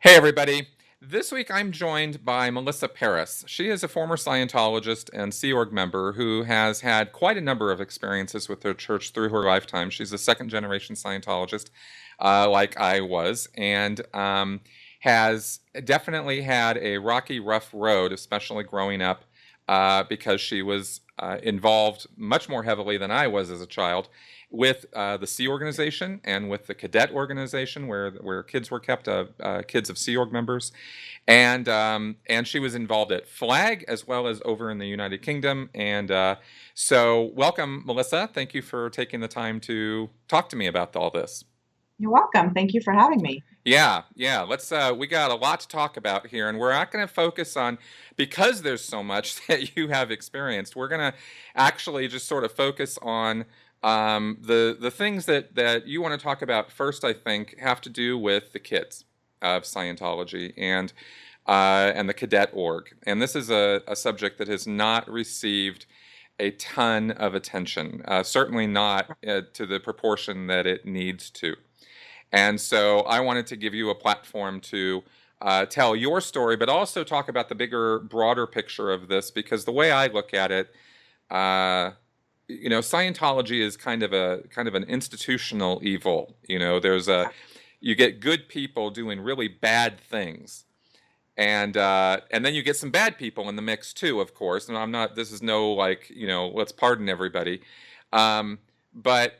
Hey, everybody. This week I'm joined by Melissa Paris. She is a former Scientologist and Sea Org member who has had quite a number of experiences with her church through her lifetime. She's a second generation Scientologist, like I was, and has definitely had a rocky, rough road, especially growing up, because she was involved much more heavily than I was as a child with the Sea Organization and with the Cadet organization, where kids were kept, kids of Sea Org members, and she was involved at Flag as well as over in the United Kingdom. And so, welcome, Melissa. Thank you for taking the time to talk to me about all this. You're welcome. Thank you for having me. Yeah. Let's. We got a lot to talk about here, and we're not going to focus on, because there's so much that you have experienced. We're going to actually just sort of focus on the things that you want to talk about first. I think have to do with the kids of Scientology and the Cadet org. And this is a subject that has not received a ton of attention. Certainly not to the proportion that it needs to. And so I wanted to give you a platform to tell your story, but also talk about the bigger, broader picture of this, because the way I look at it, Scientology is kind of an institutional evil. You get good people doing really bad things, and then you get some bad people in the mix too, of course. And I'm not. This is no let's pardon everybody, but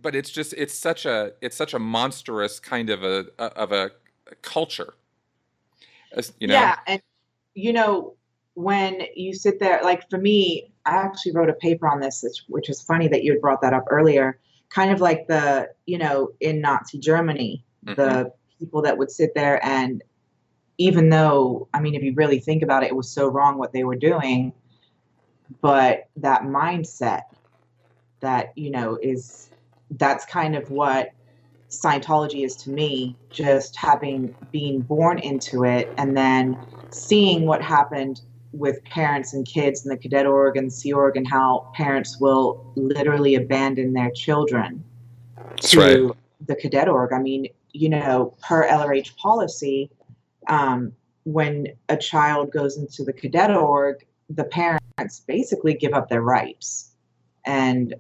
it's such a monstrous kind of a culture, Yeah, and when you sit there, like for me, I actually wrote a paper on this, which is funny that you had brought that up earlier. Kind of like in Nazi Germany, the people that would sit there, and even though, I mean, if you really think about it, it was so wrong what they were doing, but that mindset that, that's kind of what Scientology is to me, just being born into it and then seeing what happened with parents and kids in the Cadet org and Sea Org, and how parents will literally abandon their children to the Cadet org. I mean, per LRH policy, when a child goes into the Cadet org, the parents basically give up their rights. And,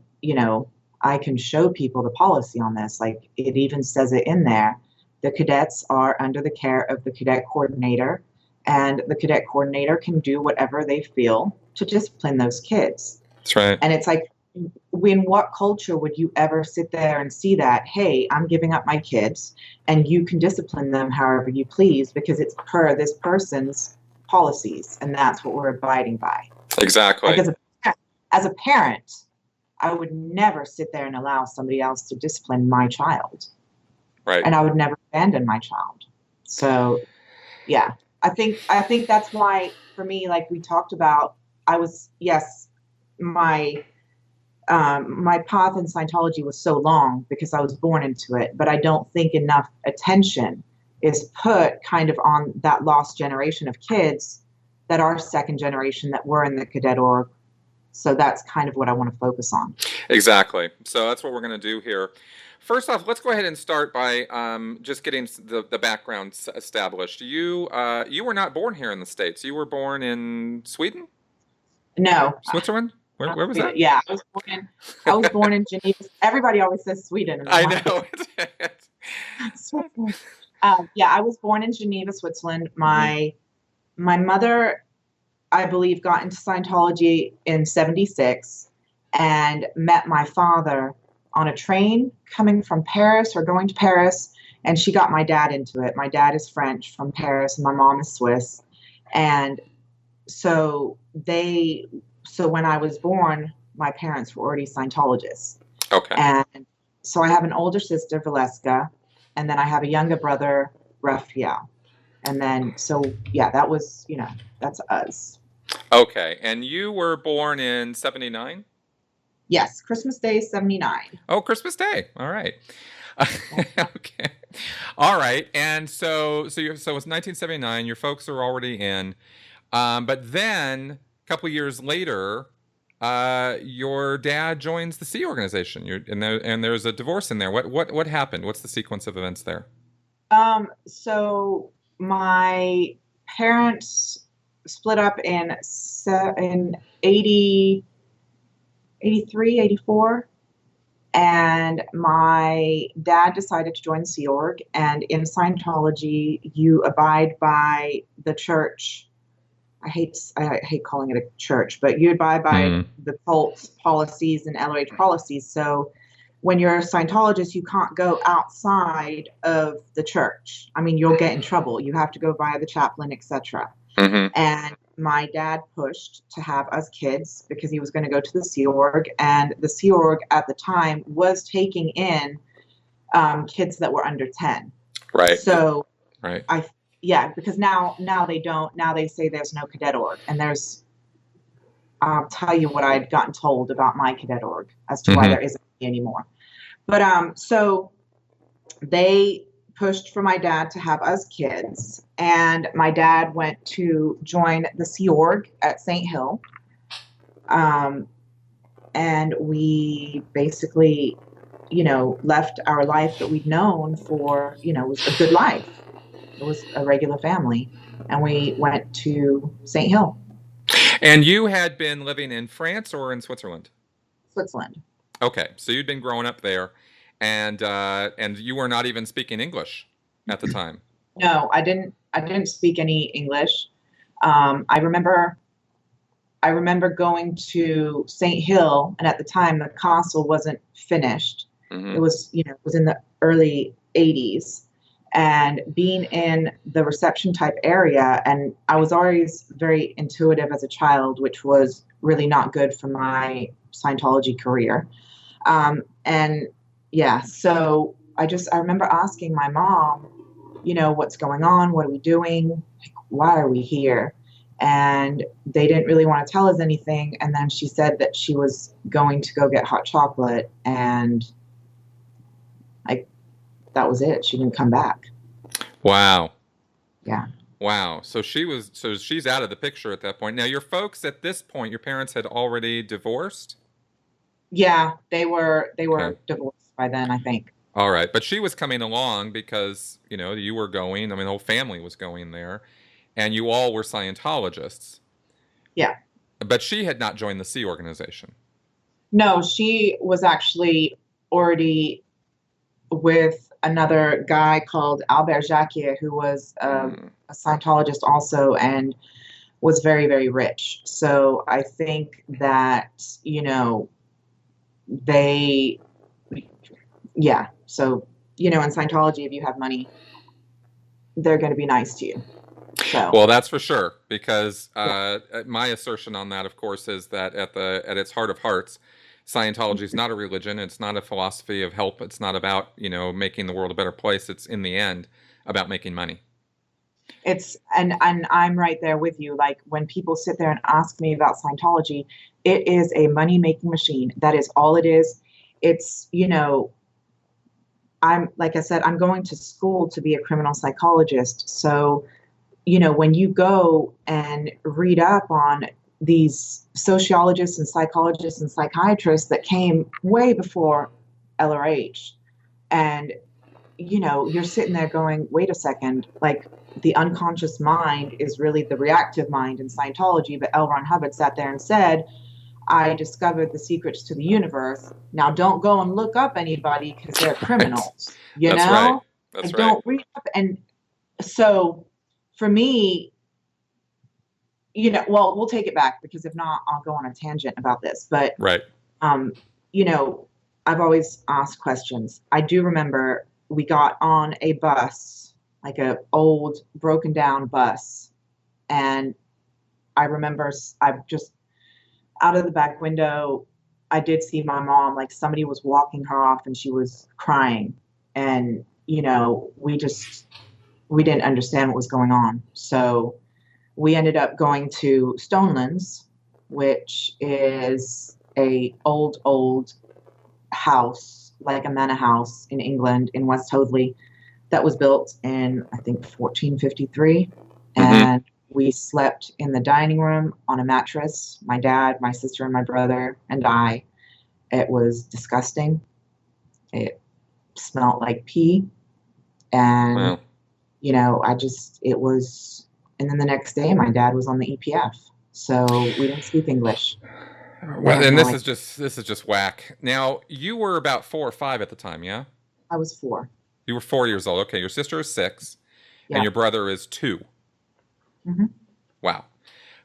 I can show people the policy on this. Like, it even says it in there. The cadets are under the care of the cadet coordinator, and the cadet coordinator can do whatever they feel to discipline those kids. That's right. And it's like, in what culture would you ever sit there and see that, hey, I'm giving up my kids and you can discipline them however you please because it's per this person's policies, and that's what we're abiding by. Exactly. Like, as a parent, I would never sit there and allow somebody else to discipline my child. Right. And I would never abandon my child. So, yeah, I think that's why, for me, like we talked about, my path in Scientology was so long because I was born into it, but I don't think enough attention is put kind of on that lost generation of kids that are second generation that were in the Cadet org. So that's kind of what I want to focus on. Exactly. So that's what we're going to do here. First off, let's go ahead and start by just getting the background established. You were not born here in the States. You were born in Sweden? No. Switzerland? Where was that? Yeah, I was born in Geneva. Everybody always says Sweden. I know. I was born in Geneva, Switzerland. My mother, I believe, got into Scientology in 1976 and met my father on a train coming from Paris or going to Paris, and she got my dad into it. My dad is French from Paris, and my mom is Swiss. And so when I was born, my parents were already Scientologists. Okay. And so I have an older sister, Valeska, and then I have a younger brother, Raphael. And then, that was, that's us. Okay. And you were born in 1979? Yes, Christmas Day, 1979. Oh, Christmas Day. All right. Okay. All right. And so it's 1979. Your folks are already in. But then a couple years later, your dad joins the Sea Organization. And there's a divorce in there. What happened? What's the sequence of events there? So my parents split up in 80, 83, 84. And my dad decided to join the Sea Org. And in Scientology, you abide by the church. I hate calling it a church, but you abide by the cult's policies and LOH policies. So when you're a Scientologist, you can't go outside of the church. I mean, you'll get in trouble. You have to go via the chaplain, etc. And my dad pushed to have us kids because he was going to go to the Sea Org, and the Sea Org at the time was taking in kids that were under 10. Right. So right. Because now they don't. Now they say there's no cadet org, and I'll tell you what I'd gotten told about my cadet org as to why there isn't any anymore. But so they pushed for my dad to have us kids, and my dad went to join the Sea Org at St. Hill, and we basically, left our life that we'd known for, it was a good life. It was a regular family, and we went to St. Hill. And you had been living in France or in Switzerland? Switzerland. Okay, so you'd been growing up there, and you were not even speaking English at the time. No, I didn't speak any English. I remember going to St. Hill, and at the time the castle wasn't finished. It was, it was in the early 80s, and being in the reception type area, and I was always very intuitive as a child, which was really not good for my Scientology career. So I remember asking my mom, what's going on? What are we doing? Why are we here? And they didn't really want to tell us anything. And then she said that she was going to go get hot chocolate, and that was it. She didn't come back. Wow. Yeah. Wow. So she's out of the picture at that point. Now, your folks at this point, your parents had already divorced? Yeah, they were divorced by then, I think. All right. But she was coming along because, you were going, the whole family was going there, and you all were Scientologists. Yeah. But she had not joined the Sea organization. No, she was actually already with another guy called Albert Jacquier, who was a Scientologist also, and was very, very rich. So I think that, So, in Scientology, if you have money, they're going to be nice to you. So. Well, that's for sure, because my assertion on that, of course, is that at its heart of hearts, Scientology is not a religion. It's not a philosophy of help. It's not about, making the world a better place. It's, in the end, about making money. And I'm right there with you. Like, when people sit there and ask me about Scientology, it is a money-making machine. That is all it is. It's, like I said, I'm going to school to be a criminal psychologist. So, when you go and read up on these sociologists and psychologists and psychiatrists that came way before LRH, and, you're sitting there going, wait a second, like, the unconscious mind is really the reactive mind in Scientology, but L. Ron Hubbard sat there and said, I discovered the secrets to the universe. Now, don't go and look up anybody because they're criminals. That's right. That's right. Don't read up. And so, for me, we'll take it back, because if not, I'll go on a tangent about this. But, right. I've always asked questions. I do remember we got on a bus, like a old broken down bus, and I remember out of the back window, I did see my mom, like somebody was walking her off and she was crying. And, we didn't understand what was going on. So we ended up going to Stonelands, which is a old house, like a manor house in England, in West Hoadley, that was built in, I think, 1453. And we slept in the dining room on a mattress, my dad, my sister, and my brother, and I. It was disgusting. It smelled like pee. And, it was, and then the next day my dad was on the EPF. So we didn't speak English. They Well, had and no this idea. is just whack. Now, you were about 4 or 5 at the time, yeah? I was 4. You were 4 years old. Okay, your sister is 6, and Yeah. your brother is 2. Hmm. Wow.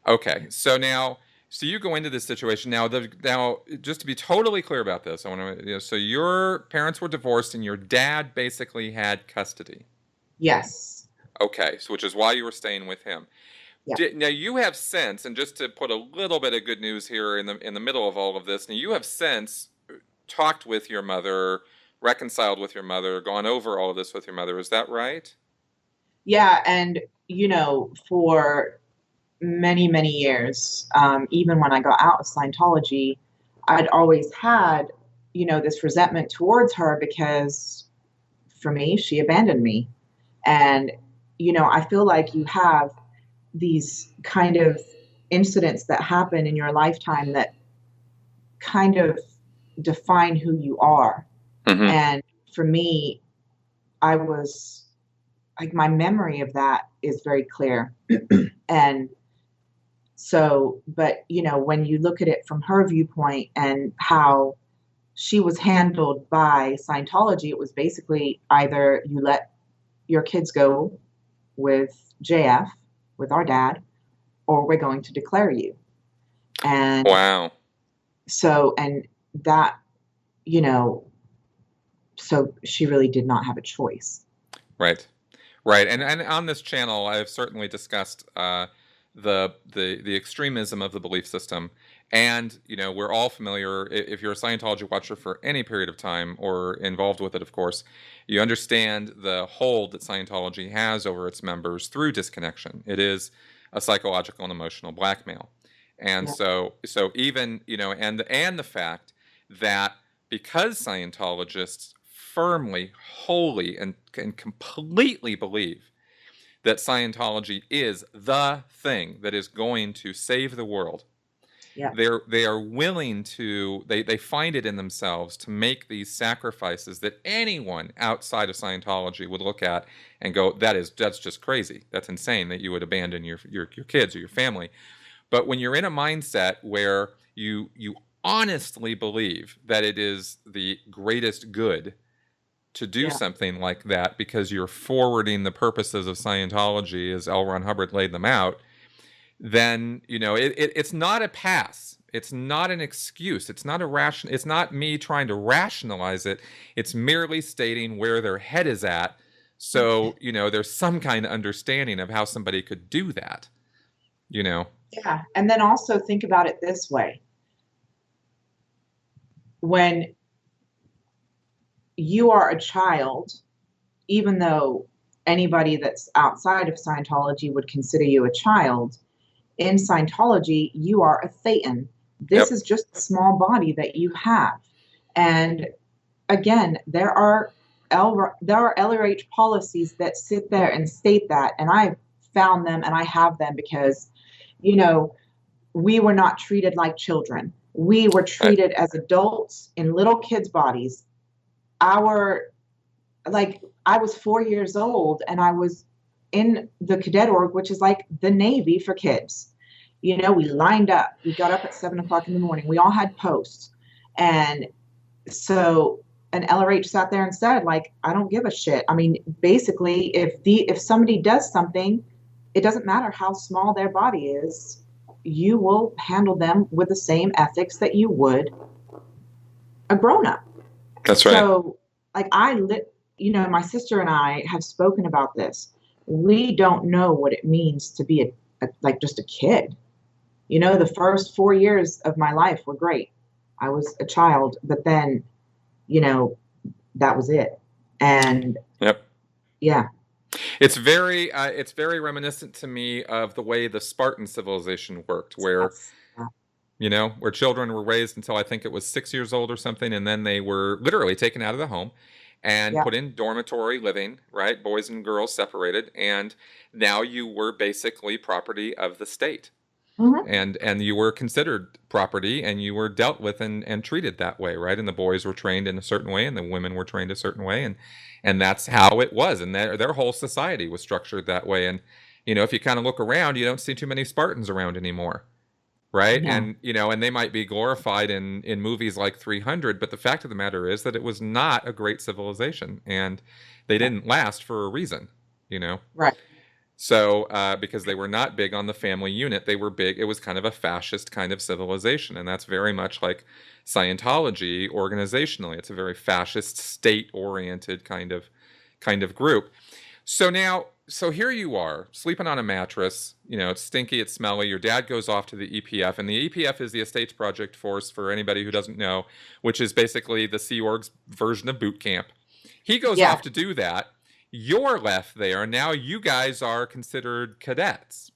Okay, so you go into this situation now. Just to be totally clear about this, I want to. So your parents were divorced, and your dad basically had custody. Yes. Okay, so which is why you were staying with him. Yeah. Now you have since, and just to put a little bit of good news here in the middle of all of this, now you have since talked with your mother, reconciled with your mother, gone over all of this with your mother. Is that right? Yeah. And, for many, many years, even when I got out of Scientology, I'd always had, this resentment towards her because for me, she abandoned me. And, I feel like you have these kind of incidents that happen in your lifetime that kind of define who you are. Mm-hmm. And for me, I was like, my memory of that is very clear. And so, but when you look at it from her viewpoint and how she was handled by Scientology, it was basically either you let your kids go with JF, with our dad, or we're going to declare you. And Wow. so, and that, you know, so she really did not have a choice. Right. Right. And on this channel, I've certainly discussed the extremism of the belief system. And, we're all familiar, if you're a Scientology watcher for any period of time or involved with it, of course, you understand the hold that Scientology has over its members through disconnection. It is a psychological and emotional blackmail. And Yeah. so even, and the fact that because Scientologists firmly, wholly, and completely believe that Scientology is the thing that is going to save the world. Yeah. They are willing to, they find it in themselves to make these sacrifices that anyone outside of Scientology would look at and go, that's just crazy. That's insane that you would abandon your kids or your family. But when you're in a mindset where you honestly believe that it is the greatest good to do Yeah. something like that because you're forwarding the purposes of Scientology as L. Ron Hubbard laid them out, then it's not a pass. It's not an excuse. It's not It's not me trying to rationalize it. It's merely stating where their head is at. So there's some kind of understanding of how somebody could do that. Yeah. And then also think about it this way. When you are a child, even though anybody that's outside of Scientology would consider you a child, in Scientology, you are a thetan. This Yep. is just a small body that you have. And again, there are LRH policies that sit there and state that, and I've found them and I have them because, we were not treated like children. We were treated as adults in little kids' bodies. I was 4 years old and I was in the cadet org, which is like the Navy for kids. We lined up. We got up at 7 o'clock in the morning. We all had posts. And so an LRH sat there and said, like, I don't give a shit. I mean, basically, if somebody does something, it doesn't matter how small their body is, you will handle them with the same ethics that you would a grown-up. That's right. So, like, my sister and I have spoken about this. We don't know what it means to be just a kid. The first 4 years of my life were great. I was a child, but then, that was it. And yep. Yeah. It's very reminiscent to me of the way the Spartan civilization worked, where where children were raised until I think it was 6 years old or something, and then they were literally taken out of the home and put in dormitory living, right? Boys and girls separated, and now you were basically property of the state. Mm-hmm. and you were considered property, and you were dealt with and treated that way, right? And the boys were trained in a certain way, and the women were trained a certain way, and that's how it was, and their whole society was structured that way. And if you kind of look around, you don't see too many Spartans around anymore, right? No. And they might be glorified in movies like 300, but the fact of the matter is that it was not a great civilization, and they didn't last for a reason. Right. So, because they were not big on the family unit, they were big. It was kind of a fascist kind of civilization, and that's very much like Scientology organizationally. It's a very fascist, state-oriented kind of group. So here you are, sleeping on a mattress. It's stinky, it's smelly. Your dad goes off to the EPF, and the EPF is the Estates Project Force, for anybody who doesn't know, which is basically the Sea Org's version of boot camp. He goes off to do that. You're left there. Now you guys are considered cadets.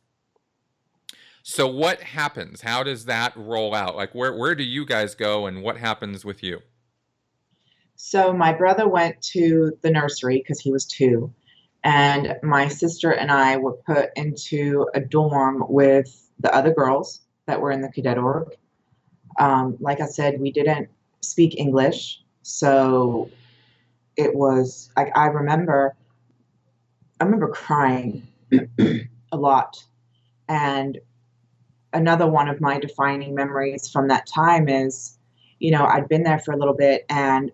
So what happens? How does that roll out? Like, where do you guys go, and what happens with you? So my brother went to the nursery because he was 2, and my sister and I were put into a dorm with the other girls that were in the cadet org. Like I said, we didn't speak English, so it was like I remember crying a lot. And another one of my defining memories from that time is, I'd been there for a little bit, and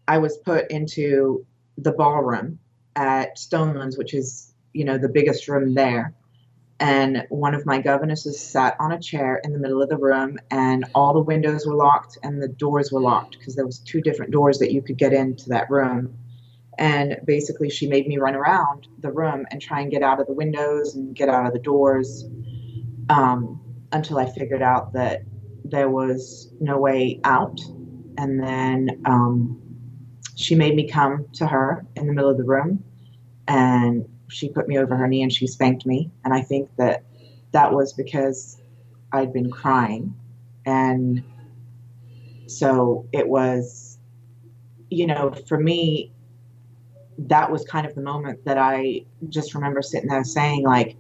I was put into the ballroom at Stonelands, which is, the biggest room there. And one of my governesses sat on a chair in the middle of the room, and all the windows were locked and the doors were locked because there was 2 different doors that you could get into that room. And basically she made me run around the room and try and get out of the windows and get out of the doors, until I figured out that there was no way out. And then she made me come to her in the middle of the room, and she put me over her knee and she spanked me. And I think that was because I'd been crying. And so it was, for me, that was kind of the moment that I just remember sitting there saying, like,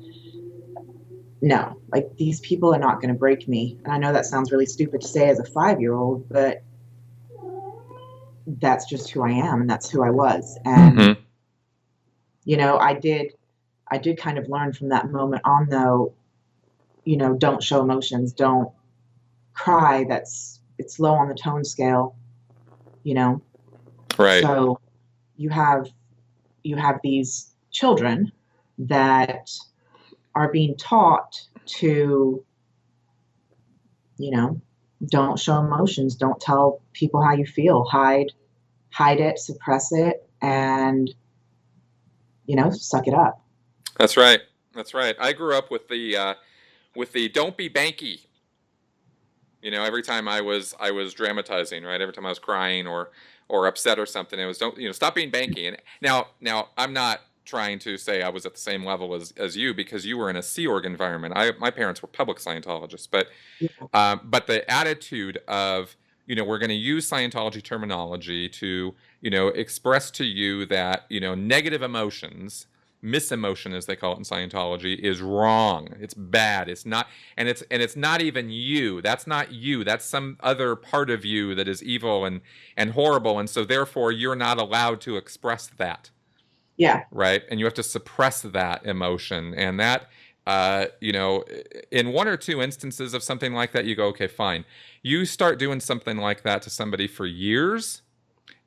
no, like, these people are not going to break me. And I know that sounds really stupid to say as a 5-year-old, but that's just who I am, and that's who I was. And, I did kind of learn from that moment on, though, don't show emotions, don't cry. It's low on the tone scale, Right. So you have these children that are being taught to, don't show emotions, don't tell people how you feel, hide it, suppress it, and, suck it up. That's right. I grew up with the don't be banky. Every time I was dramatizing, right? Every time I was crying or upset or something, it was stop being banky. And now I'm not trying to say I was at the same level as you, because you were in a Sea Org environment. My parents were public Scientologists, but the attitude of we're going to use Scientology terminology to express to you that negative emotions, misemotion as they call it in Scientology, is wrong. It's bad. It's not, and it's not even you. That's not you. That's some other part of you that is evil and horrible, and so therefore you're not allowed to express that. Yeah. Right? And you have to suppress that emotion. And that, in 1 or 2 instances of something like that, you go, okay, fine. You start doing something like that to somebody for years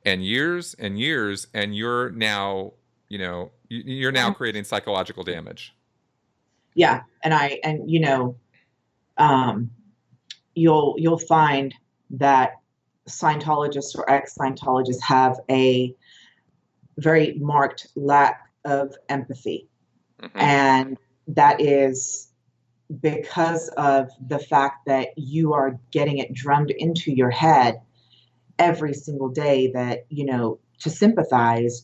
and years and years, and you're now, you're now creating psychological damage. Yeah. And you'll find that Scientologists or ex-Scientologists have a very marked lack of empathy. Mm-hmm. And that is because of the fact that you are getting it drummed into your head every single day that, to sympathize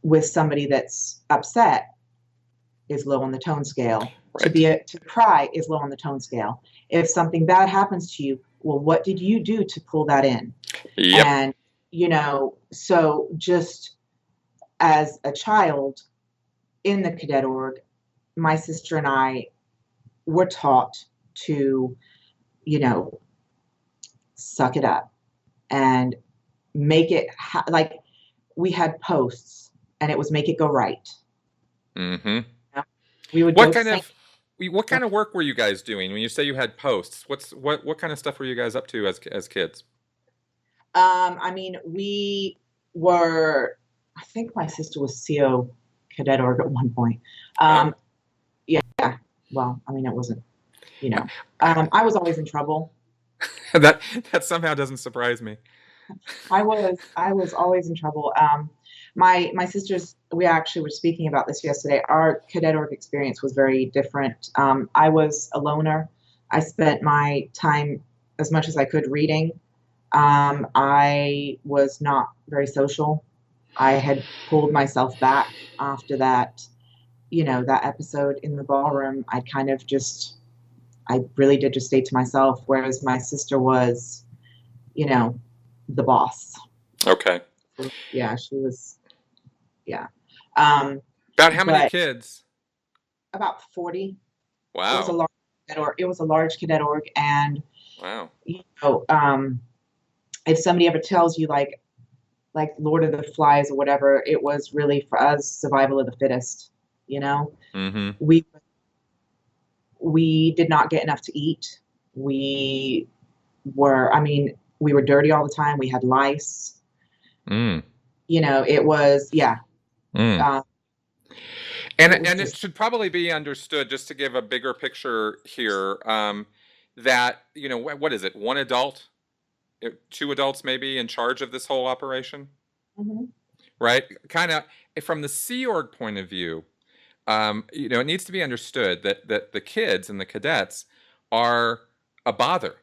with somebody that's upset is low on the tone scale. Right. To cry is low on the tone scale. If something bad happens to you, well, what did you do to pull that in? Yep. And so just as a child in the cadet org, my sister and I were taught to, you know, suck it up and make it like we had posts, and it was make it go right. Mm-hmm. You know? We would what kind of work were you guys doing when you say you had posts? What kind of stuff were you guys up to as kids? I mean, we were, I think my sister was CO Cadet org at one point. Oh. Yeah. Well, I mean, it wasn't, you know, I was always in trouble. that somehow doesn't surprise me. I was always in trouble. My sisters, we actually were speaking about this yesterday. Our Cadet org experience was very different. I was a loner. I spent my time as much as I could reading. I was not very social. I had pulled myself back after that, you know, that episode in the ballroom. I really did just stay to myself, whereas my sister was, you know, the boss. Okay. Yeah, she was, yeah. About how many kids? About 40. Wow. It was a large cadet org, and wow. You know, if somebody ever tells you like Lord of the Flies or whatever, it was really for us survival of the fittest. You know, mm-hmm. we did not get enough to eat. We were dirty all the time. We had lice. Mm. You know, it was, yeah. Mm. And it should probably be understood, just to give a bigger picture here, that, you know, what is it? One adult, 2 adults maybe in charge of this whole operation, mm-hmm. right? Kind of from the Sea Org point of view, you know, it needs to be understood that the kids and the cadets are a bother.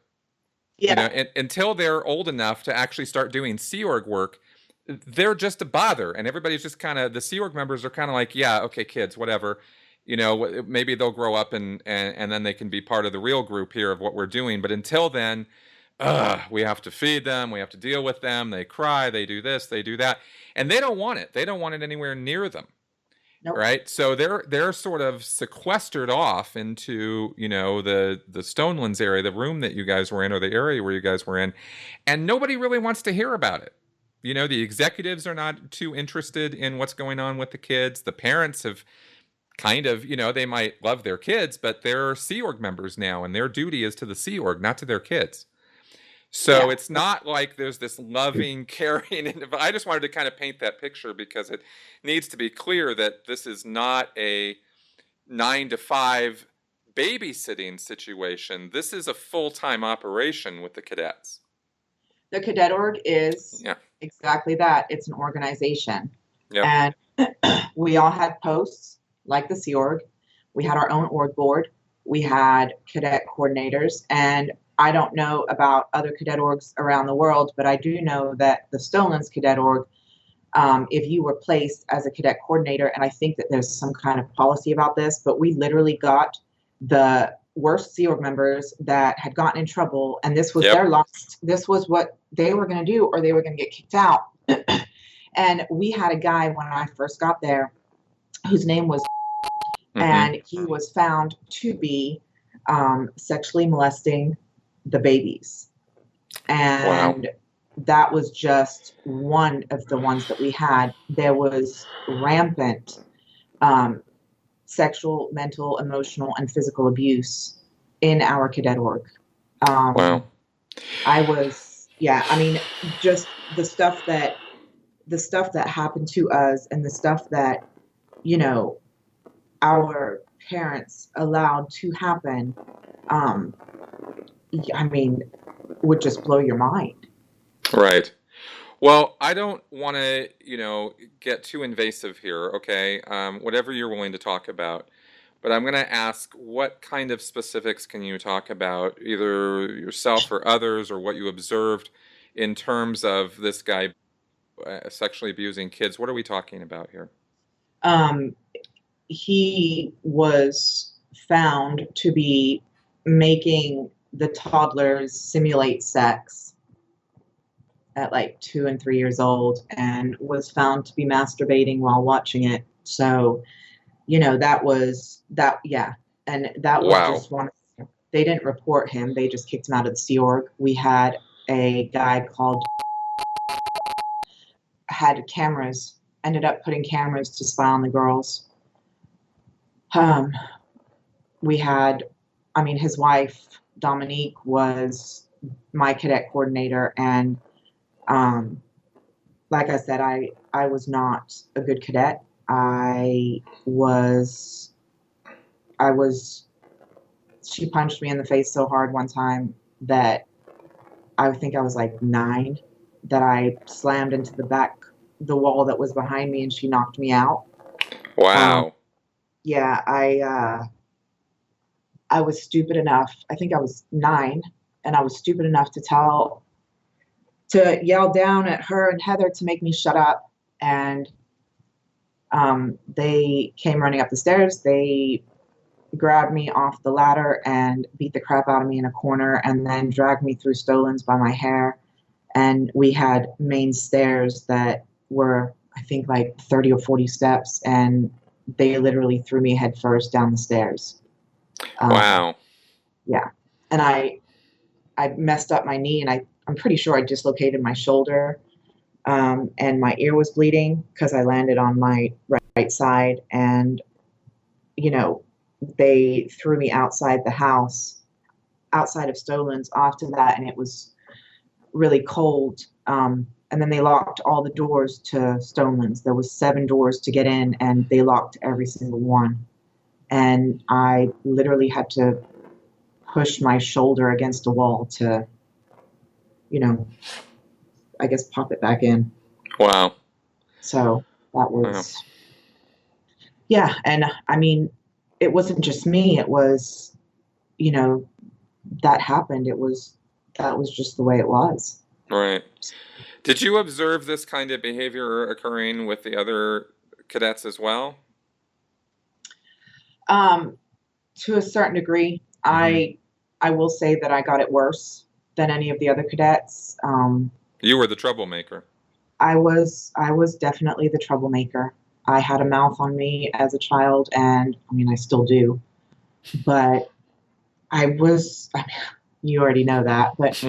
Yeah. You know, until they're old enough to actually start doing Sea Org work, they're just a bother, and everybody's just kind of, the Sea Org members are kind of like, yeah, okay, kids, whatever, you know, maybe they'll grow up and then they can be part of the real group here of what we're doing. But until then, we have to feed them, we have to deal with them, they cry, they do this, they do that, and they don't want it. They don't want it anywhere near them. Nope. Right? So they're sort of sequestered off into, you know, the Stonelands area, the room that you guys were in, or the area where you guys were in, and nobody really wants to hear about it. You know, the executives are not too interested in what's going on with the kids. The parents have kind of, you know, they might love their kids, but they're Sea Org members now, and their duty is to the Sea Org, not to their kids. So yeah. It's not like there's this loving, caring. I just wanted to kind of paint that picture, because it needs to be clear that this is not a 9 to 5 babysitting situation. This is a full-time operation with the cadets. The Cadet org is exactly that. It's an organization. Yep. And we all had posts like the Sea Org. We had our own org board. We had cadet coordinators. And I don't know about other cadet orgs around the world, but I do know that the Stonelands Cadet org, if you were placed as a cadet coordinator, and I think that there's some kind of policy about this, but we literally got the worst Sea Org members that had gotten in trouble, and this was their loss. This was what they were going to do, or they were going to get kicked out. And we had a guy when I first got there whose name was and he was found to be sexually molesting the babies. And that was just one of the ones that we had. There was rampant sexual, mental, emotional, and physical abuse in our cadet org. I mean, just the stuff that happened to us, and the stuff that, you know, our parents allowed to happen, I mean, would just blow your mind. Right. Well, I don't want to, you know, get too invasive here, okay? Whatever you're willing to talk about. But I'm going to ask, what kind of specifics can you talk about, either yourself or others, or what you observed in terms of this guy sexually abusing kids? What are we talking about here? He was found to be making the toddlers simulate sex at like 2 and 3 years old, and was found to be masturbating while watching it. So that was that, yeah. And that was Wow. just one. They didn't report him. They just kicked him out of the Sea Org. We had a guy called, had cameras, ended up putting cameras to spy on the girls. Um, we had, I mean, his wife, Dominique, was my cadet coordinator. And like I said, I was not a good cadet. She punched me in the face so hard one time that I think I was like 9, that I slammed into the wall that was behind me, and she knocked me out. Wow. Yeah, I was stupid enough. I think I was 9, and I was stupid enough to yell down at her and Heather to make me shut up. And they came running up the stairs. They grabbed me off the ladder and beat the crap out of me in a corner, and then dragged me through Stolens by my hair. And we had main stairs that were, I think, like 30 or 40 steps, and they literally threw me head first down the stairs. Wow. Yeah. And I messed up my knee, and I'm pretty sure I dislocated my shoulder, and my ear was bleeding because I landed on my right side. And, they threw me outside the house, outside of Stolens after that, and it was really cold. And then they locked all the doors to Stolens. There was 7 doors to get in, and they locked every single one. And I literally had to push my shoulder against a wall to, I guess, pop it back in. Wow. So that was, yeah. And I mean, it wasn't just me. It was, that happened. That was just the way it was. Right. Did you observe this kind of behavior occurring with the other cadets as well? To a certain degree. I will say that I got it worse than any of the other cadets. You were the troublemaker. I was definitely the troublemaker. I had a mouth on me as a child, and I mean, I still do. But I mean, you already know that, but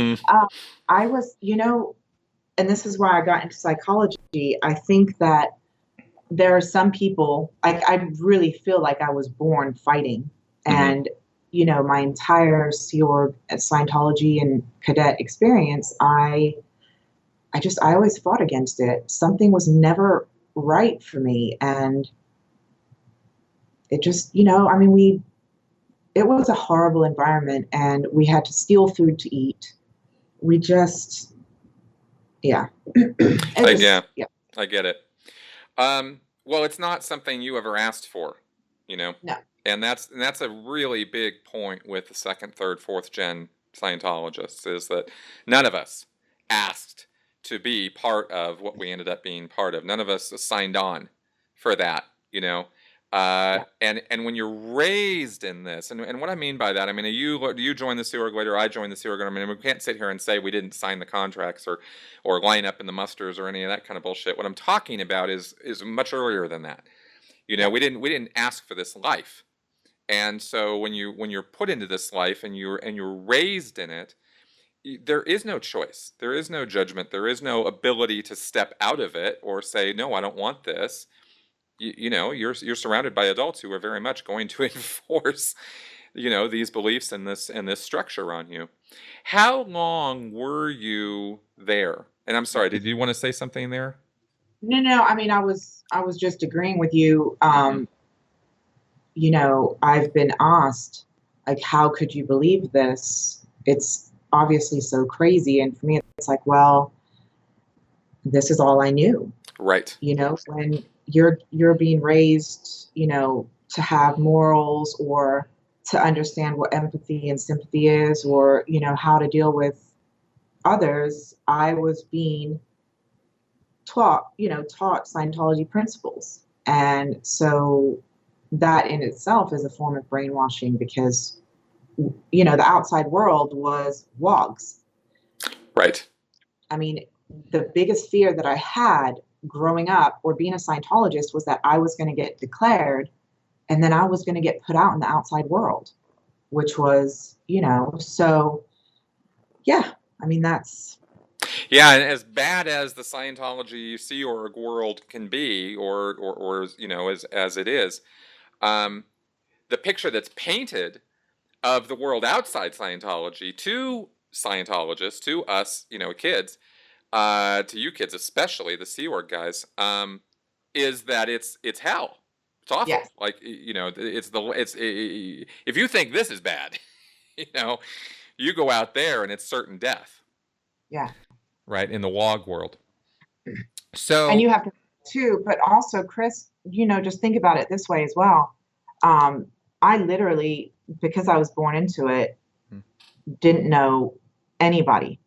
I was, and this is why I got into psychology. I think that there are some people, I really feel like I was born fighting. And, my entire Sea Org, Scientology, and cadet experience, I always fought against it. Something was never right for me. And it just, I mean, it was a horrible environment, and we had to steal food to eat. We just, yeah. I get it. Well, it's not something you ever asked for, No. And that's a really big point with the 2nd, 3rd, 4th gen Scientologists, is that none of us asked to be part of what we ended up being part of. None of us signed on for that, And when you're raised in this, and what I mean by that, I mean, you joined the Sea Org later, I joined the Sea Org. I mean, we can't sit here and say we didn't sign the contracts or line up in the musters or any of that kind of bullshit. What I'm talking about is much earlier than that. We didn't ask for this life. And so when you're put into this life and you're raised in it, there is no choice. There is no judgment. There is no ability to step out of it or say, no, I don't want this. You're surrounded by adults who are very much going to enforce, these beliefs and this structure on you. How long were you there? And I'm sorry, did you want to say something there? No. I mean, I was just agreeing with you. I've been asked, like, how could you believe this? It's obviously so crazy. And for me, it's like, well, this is all I knew. Right. When you're being raised, to have morals, or to understand what empathy and sympathy is, or, how to deal with others, I was being taught Scientology principles. And so that in itself is a form of brainwashing, because, the outside world was wogs. Right. I mean, the biggest fear that I had growing up or being a Scientologist was that I was going to get declared And then I was going to get put out in the outside world, which was, so yeah, I mean, that's. Yeah, and as bad as the Scientology Sea Org world can be, or as it is, the picture that's painted of the world outside Scientology to Scientologists, to us, kids, to you kids especially, the Sea Org guys, is that it's hell. It's awful. Yes. Like if you think this is bad, you go out there and it's certain death. Yeah. Right, in the WOG world. So, and you have to too, but also, Chris, just think about it this way as well. I literally, because I was born into it, didn't know anybody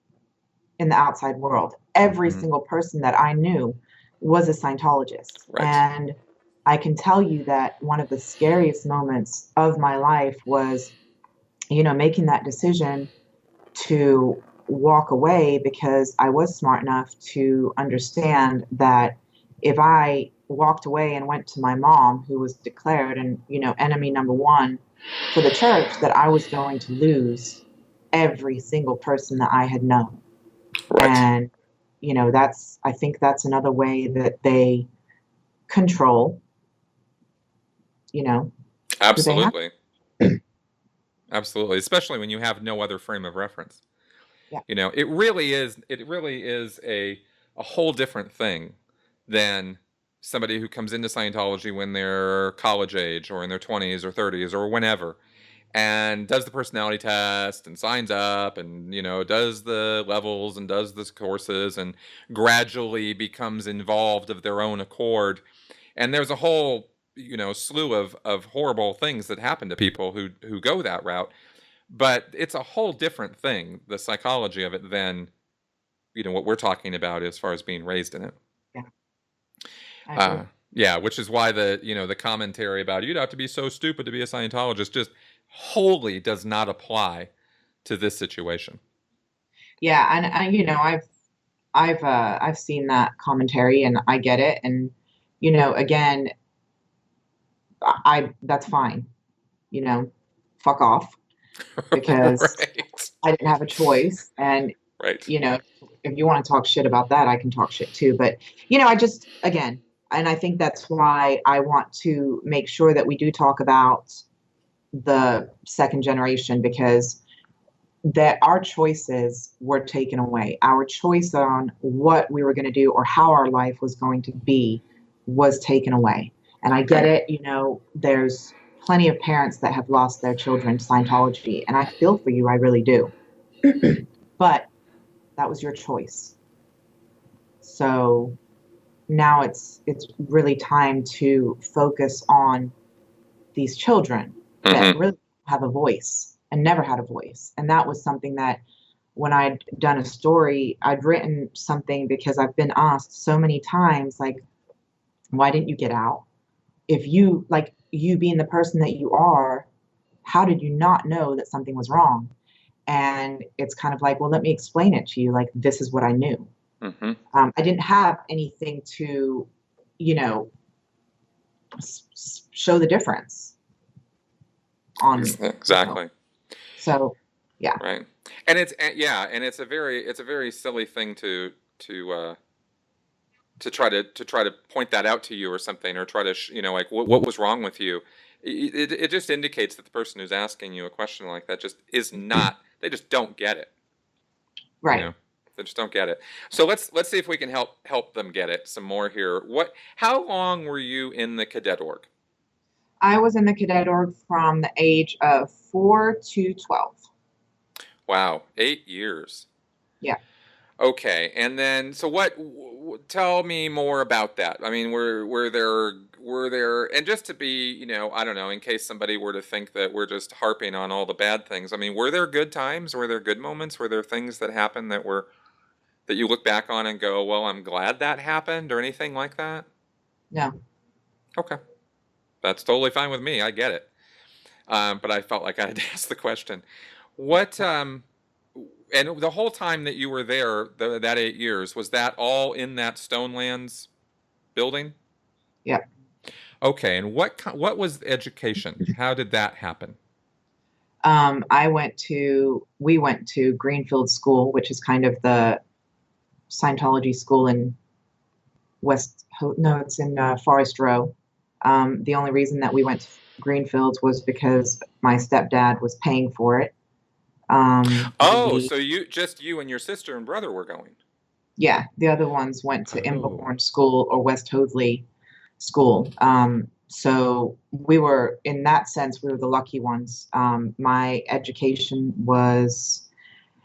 in the outside world. Every single person that I knew was a Scientologist. Right. And I can tell you that one of the scariest moments of my life was, making that decision to walk away, because I was smart enough to understand that if I walked away and went to my mom, who was declared enemy number one for the church, that I was going to lose every single person that I had known. Right. And I think that's another way that they control, Absolutely. Absolutely, especially when you have no other frame of reference. Yeah. It really is a whole different thing than somebody who comes into Scientology when they're college age or in their 20s or 30s or whenever, and does the personality test and signs up and does the levels and does the courses and gradually becomes involved of their own accord. And there's a whole slew of horrible things that happen to people who go that route. But it's a whole different thing, the psychology of it, than what we're talking about as far as being raised in it. Yeah. Yeah, which is why the commentary about you'd have to be so stupid to be a Scientologist just wholly does not apply to this situation. Yeah, and I've seen that commentary and I get it, and again, that's fine, fuck off, because right. I didn't have a choice. And right. If you want to talk shit about that, I can talk shit too. But I just, again, and I think that's why I want to make sure that we do talk about the second generation, because that our choices were taken away. Our choice on what we were going to do or how our life was going to be was taken away. And I get it, there's plenty of parents that have lost their children to Scientology, and I feel for you, I really do. But that was your choice. So now it's really time to focus on these children that really have a voice and never had a voice. And that was something that when I'd done a story, I'd written something, because I've been asked so many times, like, why didn't you get out? If you, like, you being the person that you are, how did you not know that something was wrong? And it's kind of like, well, let me explain it to you. Like, this is what I knew. I didn't have anything to, show the difference on. Exactly. So, yeah. Right. And it's a very silly thing to try to point that out to you or something, or try to like what was wrong with you. It just indicates that the person who's asking you a question like that just is not, they just don't get it. Right. They just don't get it. So let's see if we can help them get it some more here. How long were you in the Cadet org? I was in the Cadet org from the age of 4 to 12. Wow, 8 years. Yeah. Okay, and then so tell me more about that. I mean, were there, and just to be, I don't know, in case somebody were to think that we're just harping on all the bad things. I mean, were there good times? Were there good moments? Were there things that happened that you look back on and go, well, I'm glad that happened, or anything like that? No. Okay, that's totally fine with me. I get it. But I felt like I had to ask the question. And the whole time that you were there, that 8 years, was that all in that Stonelands building? Yeah. Okay, and what was education? How did that happen? We went to Greenfield School, which is kind of the Scientology school in it's in Forest Row. The only reason that we went to Greenfields was because my stepdad was paying for it. Oh, so you and your sister and brother were going. Yeah, the other ones went to Oh. Imblehorn School or West Hoadley School. So we were, in that sense, we were the lucky ones. My education was,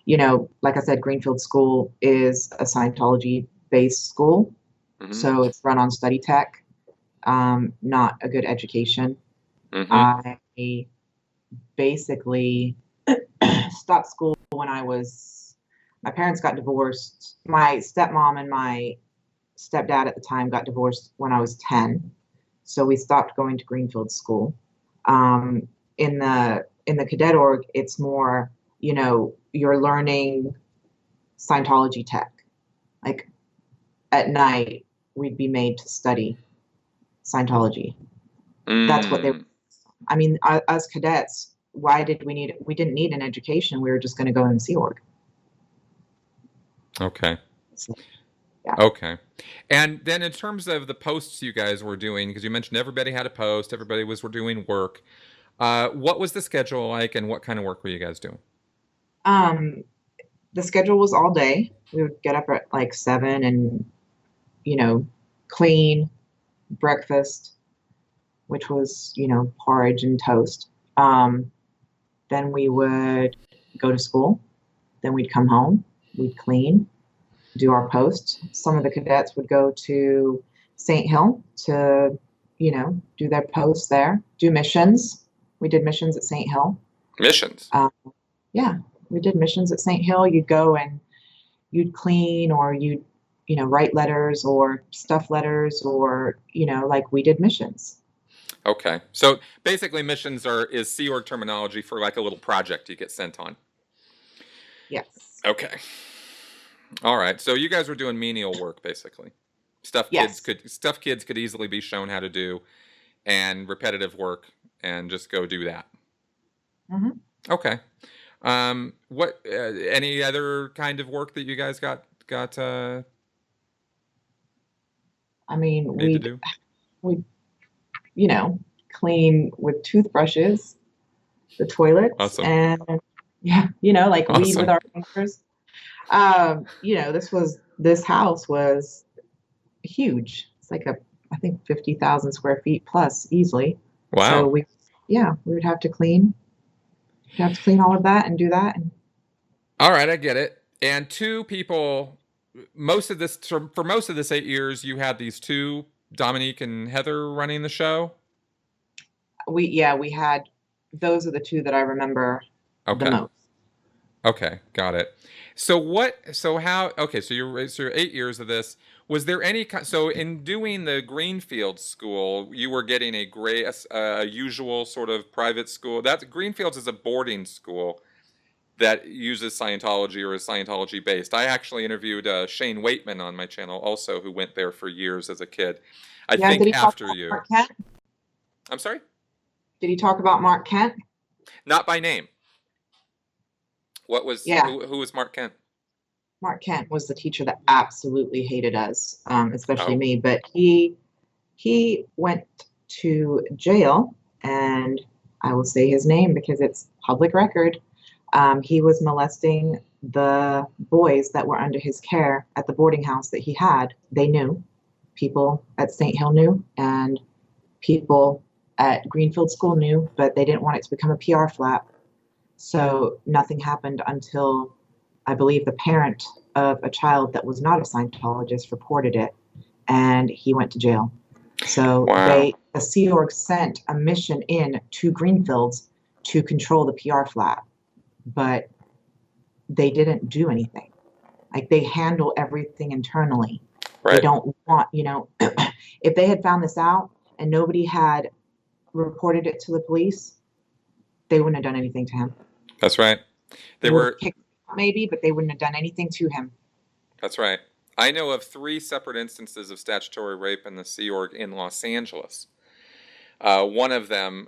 like I said, Greenfield School is a Scientology-based school. Mm-hmm. So it's run on study tech, not a good education. Mm-hmm. I basically stopped school when my parents got divorced. My stepmom and my stepdad at the time got divorced when I was 10. So we stopped going to Greenfield School. In the cadet org, it's more, you're learning Scientology tech. Like at night, we'd be made to study Scientology. That's what they were. I mean, as cadets, we didn't need an education. We were just going to go in the Sea Org. Okay. So, yeah. Okay. And then in terms of the posts you guys were doing, because you mentioned everybody had a post, everybody were doing work. What was the schedule like, and what kind of work were you guys doing? The schedule was all day. We would get up at like 7 and, clean, breakfast, which was, porridge and toast. Then we would go to school. Then we'd come home. We'd clean, do our posts. Some of the cadets would go to St. Hill to, do their posts there, do missions. We did missions at St. Hill. Missions? Yeah, we did missions at St. Hill. You'd go and you'd clean, or you'd, write letters or stuff letters, or, like we did missions. Okay. So basically missions is Sea Org terminology for like a little project you get sent on. Yes. Okay. All right. So you guys were doing menial work, basically. Stuff kids could easily be shown how to do, and repetitive work, and just go do that. Mm-hmm. Okay. What any other kind of work that you guys got I mean, made to do? we clean with toothbrushes the toilets. Awesome. And like awesome. weed with our fingers. This house was huge. It's like I think 50,000 square feet plus easily. Wow. So we would have to clean. We'd have to clean all of that and do that. All right, I get it. And two people, for most of this 8 years, you had these two, Dominique and Heather, running the show. We had. Those are the two that I remember the most. Okay, got it. So you're 8 years of this. Was there any so in doing the Greenfield school, you were getting a usual sort of private school? That Greenfields is a boarding school that uses Scientology or is Scientology based. I actually interviewed Shane Waitman on my channel also, who went there for years as a kid. I think after you. Mark Kent? I'm sorry? Did he talk about Mark Kent? Not by name. What was who was Mark Kent? Mark Kent was the teacher that absolutely hated us, especially me. But he went to jail, and I will say his name because it's public record. He was molesting the boys that were under his care at the boarding house that he had. They knew. People at St. Hill knew, and people at Greenfield School knew, but they didn't want it to become a PR flap. So nothing happened until I believe the parent of a child that was not a Scientologist reported it, and he went to jail. So the Sea Org sent a mission in to Greenfields to control the PR flap, but they didn't do anything. Like, they handle everything internally. Right. They don't want, if they had found this out and nobody had reported it to the police, they wouldn't have done anything to him. That's right. They were kicked maybe, but they wouldn't have done anything to him. That's right. I know of 3 separate instances of statutory rape in the Sea Org in Los Angeles. One of them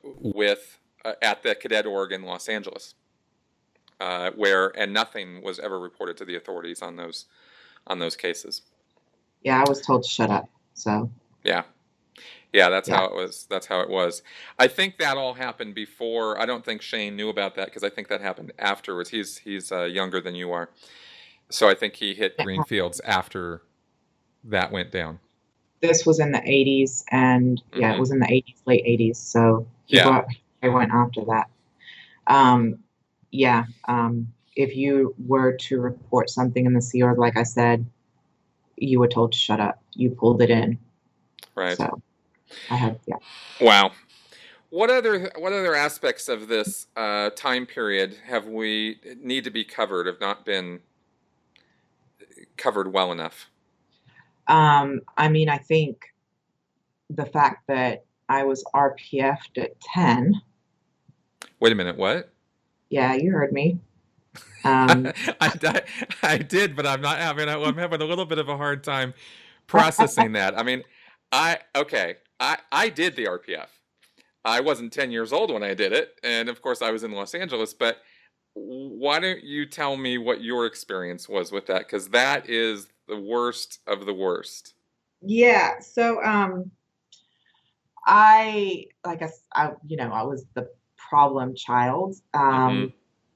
with at the Cadet Org in Los Angeles, and nothing was ever reported to the authorities on those cases. Yeah, I was told to shut up. So yeah, that's how it was. That's how it was. I think that all happened before. I don't think Shane knew about that because I think that happened afterwards. He's younger than you are, so I think he hit Greenfields after that went down. This was in the 80s, and it was in the 80s, late 80s. So I went after that. If you were to report something in the Sea Org, like I said, you were told to shut up. You pulled it in. Right. So I had, Wow. What other aspects of this time period have we need to be covered, have not been covered well enough? I mean, I think the fact that I was RPF'd at 10. Wait a minute, what? Yeah, you heard me. I did, but I'm having a little bit of a hard time processing that. I mean, I did the RPF. I wasn't 10 years old when I did it, and of course I was in Los Angeles, but why don't you tell me what your experience was with that? Because that is the worst of the worst. Yeah, so I was the problem child.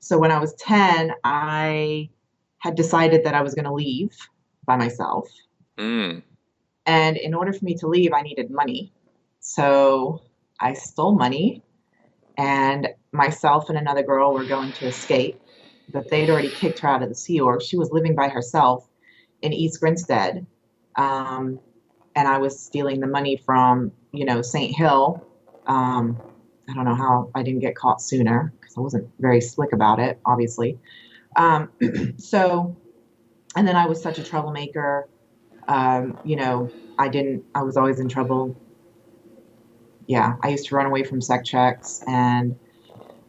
So when I was 10, I had decided that I was going to leave by myself. And in order for me to leave, I needed money. So I stole money, and myself and another girl were going to escape, but they'd already kicked her out of the Sea Org. She was living by herself in East Grinstead. And I was stealing the money from, St. Hill. I don't know how I didn't get caught sooner because I wasn't very slick about it, obviously. So, and then I was such a troublemaker. I was always in trouble. Yeah, I used to run away from sec checks and,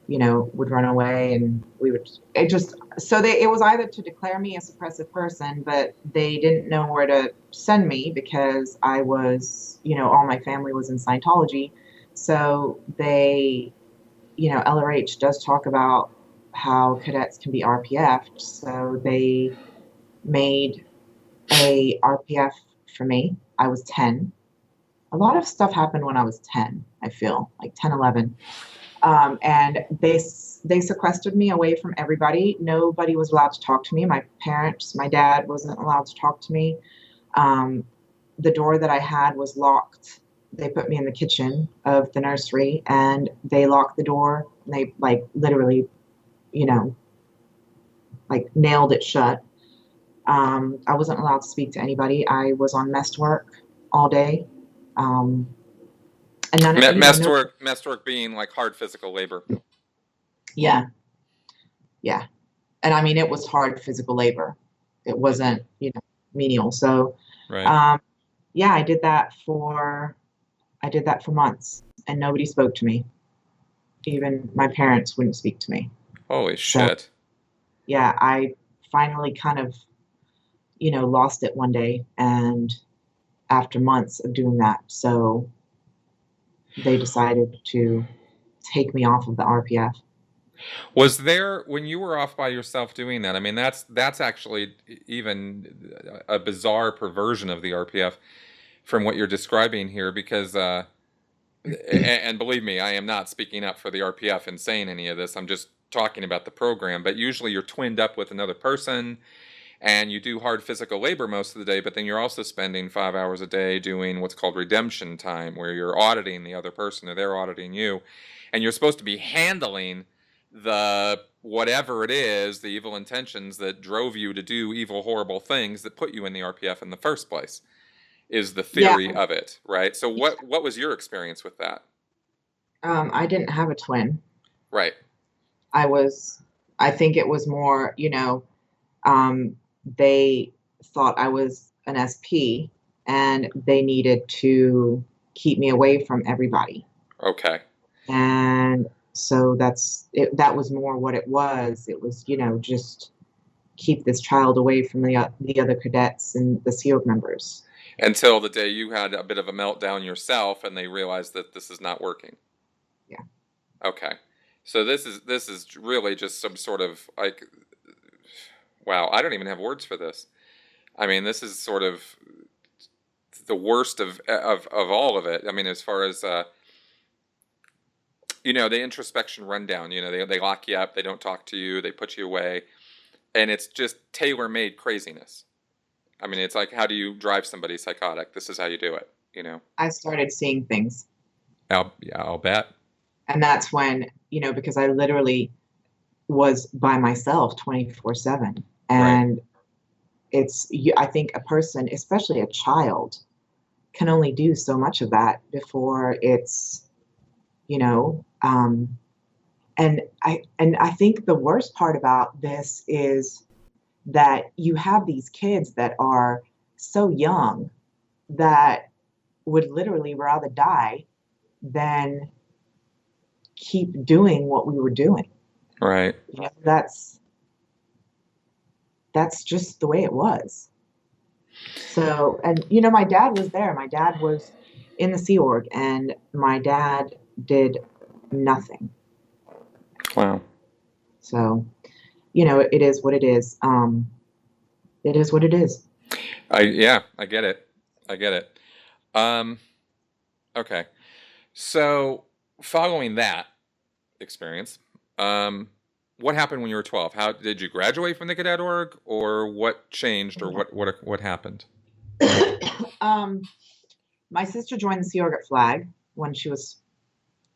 would run away, and it was either to declare me a suppressive person, but they didn't know where to send me because I was, all my family was in Scientology. So they, LRH does talk about how cadets can be RPF'd. So they made a RPF for me. I was 10. A lot of stuff happened when I was 10, I feel, like 10, 11. And they sequestered me away from everybody. Nobody was allowed to talk to me. My parents, my dad wasn't allowed to talk to me. The door that I had was locked. They put me in the kitchen of the nursery, and they locked the door. And they literally, nailed it shut. I wasn't allowed to speak to anybody. I was on messed work all day. And messed work being like hard physical labor. Yeah. And I mean, it was hard physical labor. It wasn't, menial. So, right. I did that for months, and nobody spoke to me. Even my parents wouldn't speak to me. Holy shit. So, I finally kind of, lost it one day, and after months of doing that, so they decided to take me off of the RPF. Was there, when you were off by yourself doing that, I mean, that's actually even a bizarre perversion of the RPF from what you're describing here, because, and believe me, I am not speaking up for the RPF and saying any of this. I'm just talking about the program. But usually you're twinned up with another person, and you do hard physical labor most of the day, but then you're also spending 5 hours a day doing what's called redemption time, where you're auditing the other person or they're auditing you. And you're supposed to be handling the whatever it is, the evil intentions that drove you to do evil, horrible things that put you in the RPF in the first place, is the theory of it, right? So what was your experience with that? I didn't have a twin. Right. I think it was more, they thought I was an SP, and they needed to keep me away from everybody. Okay. And so that was more what it was. It was, just keep this child away from the other cadets and the Sea Org members. Until the day you had a bit of a meltdown yourself and they realized that this is not working. Yeah. Okay. So this is really just some sort of like, wow, I don't even have words for this. I mean, this is sort of the worst of all of it. I mean, as far as you know, the introspection rundown, you know, they lock you up, they don't talk to you, they put you away, and it's just tailor-made craziness. I mean, it's like, how do you drive somebody psychotic? This is how you do it, you know? I started seeing things. I'll bet. And that's when, you know, because I literally was by myself 24/7. And I think a person, especially a child, can only do so much of that before it's, you know, and I think the worst part about this is that you have these kids that are so young that would literally rather die than keep doing what we were doing. Right. You know, that's just the way it was. So, and you know, my dad was there. My dad was in the Sea Org, and my dad did nothing. Wow. So, you know, it is what it is. It is what it is. I get it. I get it. Okay. So, following that experience, what happened when you were 12? How did you graduate from the cadet org, or what changed, or what happened? My sister joined the Sea Org at Flag when she was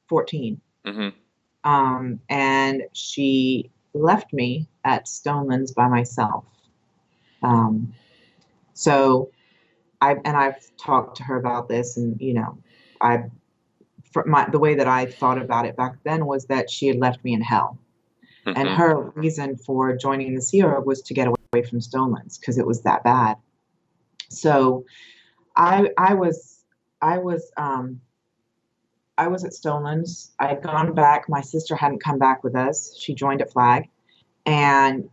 14. Mm-hmm. And she left me at Stonelands by myself. So I've talked to her about this, and you know, the way that I thought about it back then was that she had left me in hell. Mm-hmm. And her reason for joining the Sea Org was to get away from Stonelands because it was that bad. So I was at Stonelands. I had gone back. My sister hadn't come back with us. She joined at Flag. And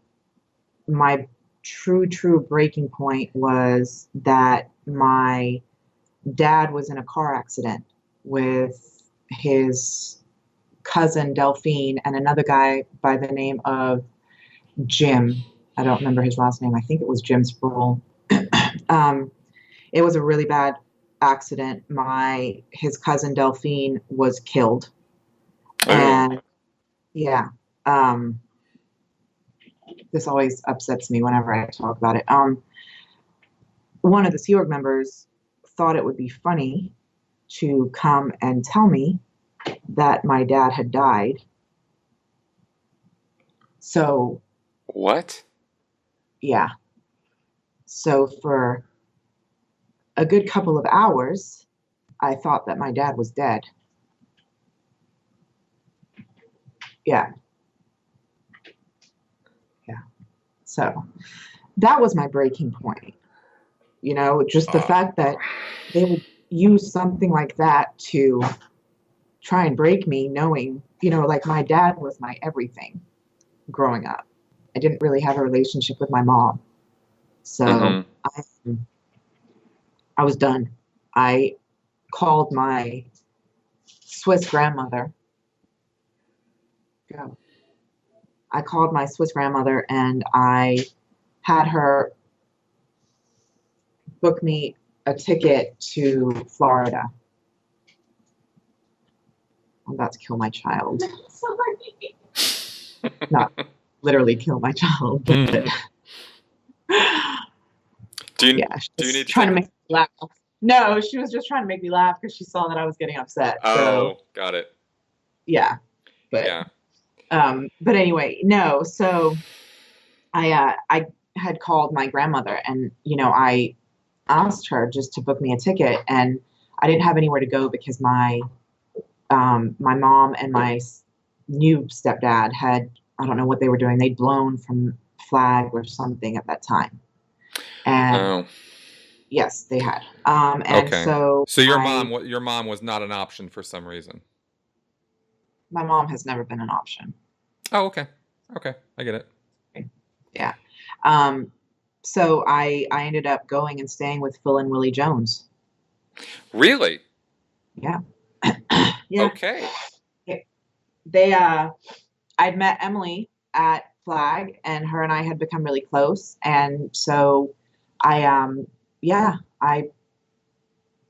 my true breaking point was that my dad was in a car accident with his cousin Delphine and another guy by the name of Jim. I don't remember his last name. I think it was Jim Sproul. It was a really bad accident. His cousin Delphine was killed. And yeah, this always upsets me whenever I talk about it. One of the Sea Org members thought it would be funny to come and tell me that my dad had died. So. What? Yeah. So for a good couple of hours, I thought that my dad was dead. Yeah. Yeah. So that was my breaking point. You know, just the fact that they would use something like that to try and break me, knowing, you know, like my dad was my everything growing up. I didn't really have a relationship with my mom. So mm-hmm. I was done. I called my Swiss grandmother. I called my Swiss grandmother and I had her book me a ticket to Florida. I'm about to kill my child. Sorry. Not literally kill my child, but do you need trying to make me laugh? No, she was just trying to make me laugh because she saw that I was getting upset. Oh, got it. Yeah, but yeah. But anyway, no. So I had called my grandmother, and you know, I asked her just to book me a ticket, and I didn't have anywhere to go because my mom and my new stepdad had, I don't know what they were doing. They'd blown from Flag or something at that time. And yes, they had. And okay. So your mom was not an option for some reason. My mom has never been an option. Oh, okay. Okay. I get it. Yeah. So I ended up going and staying with Phil and Willie Jones. Really? Yeah. Yeah. Okay. They I'd met Emily at Flag, and her and I had become really close. And so I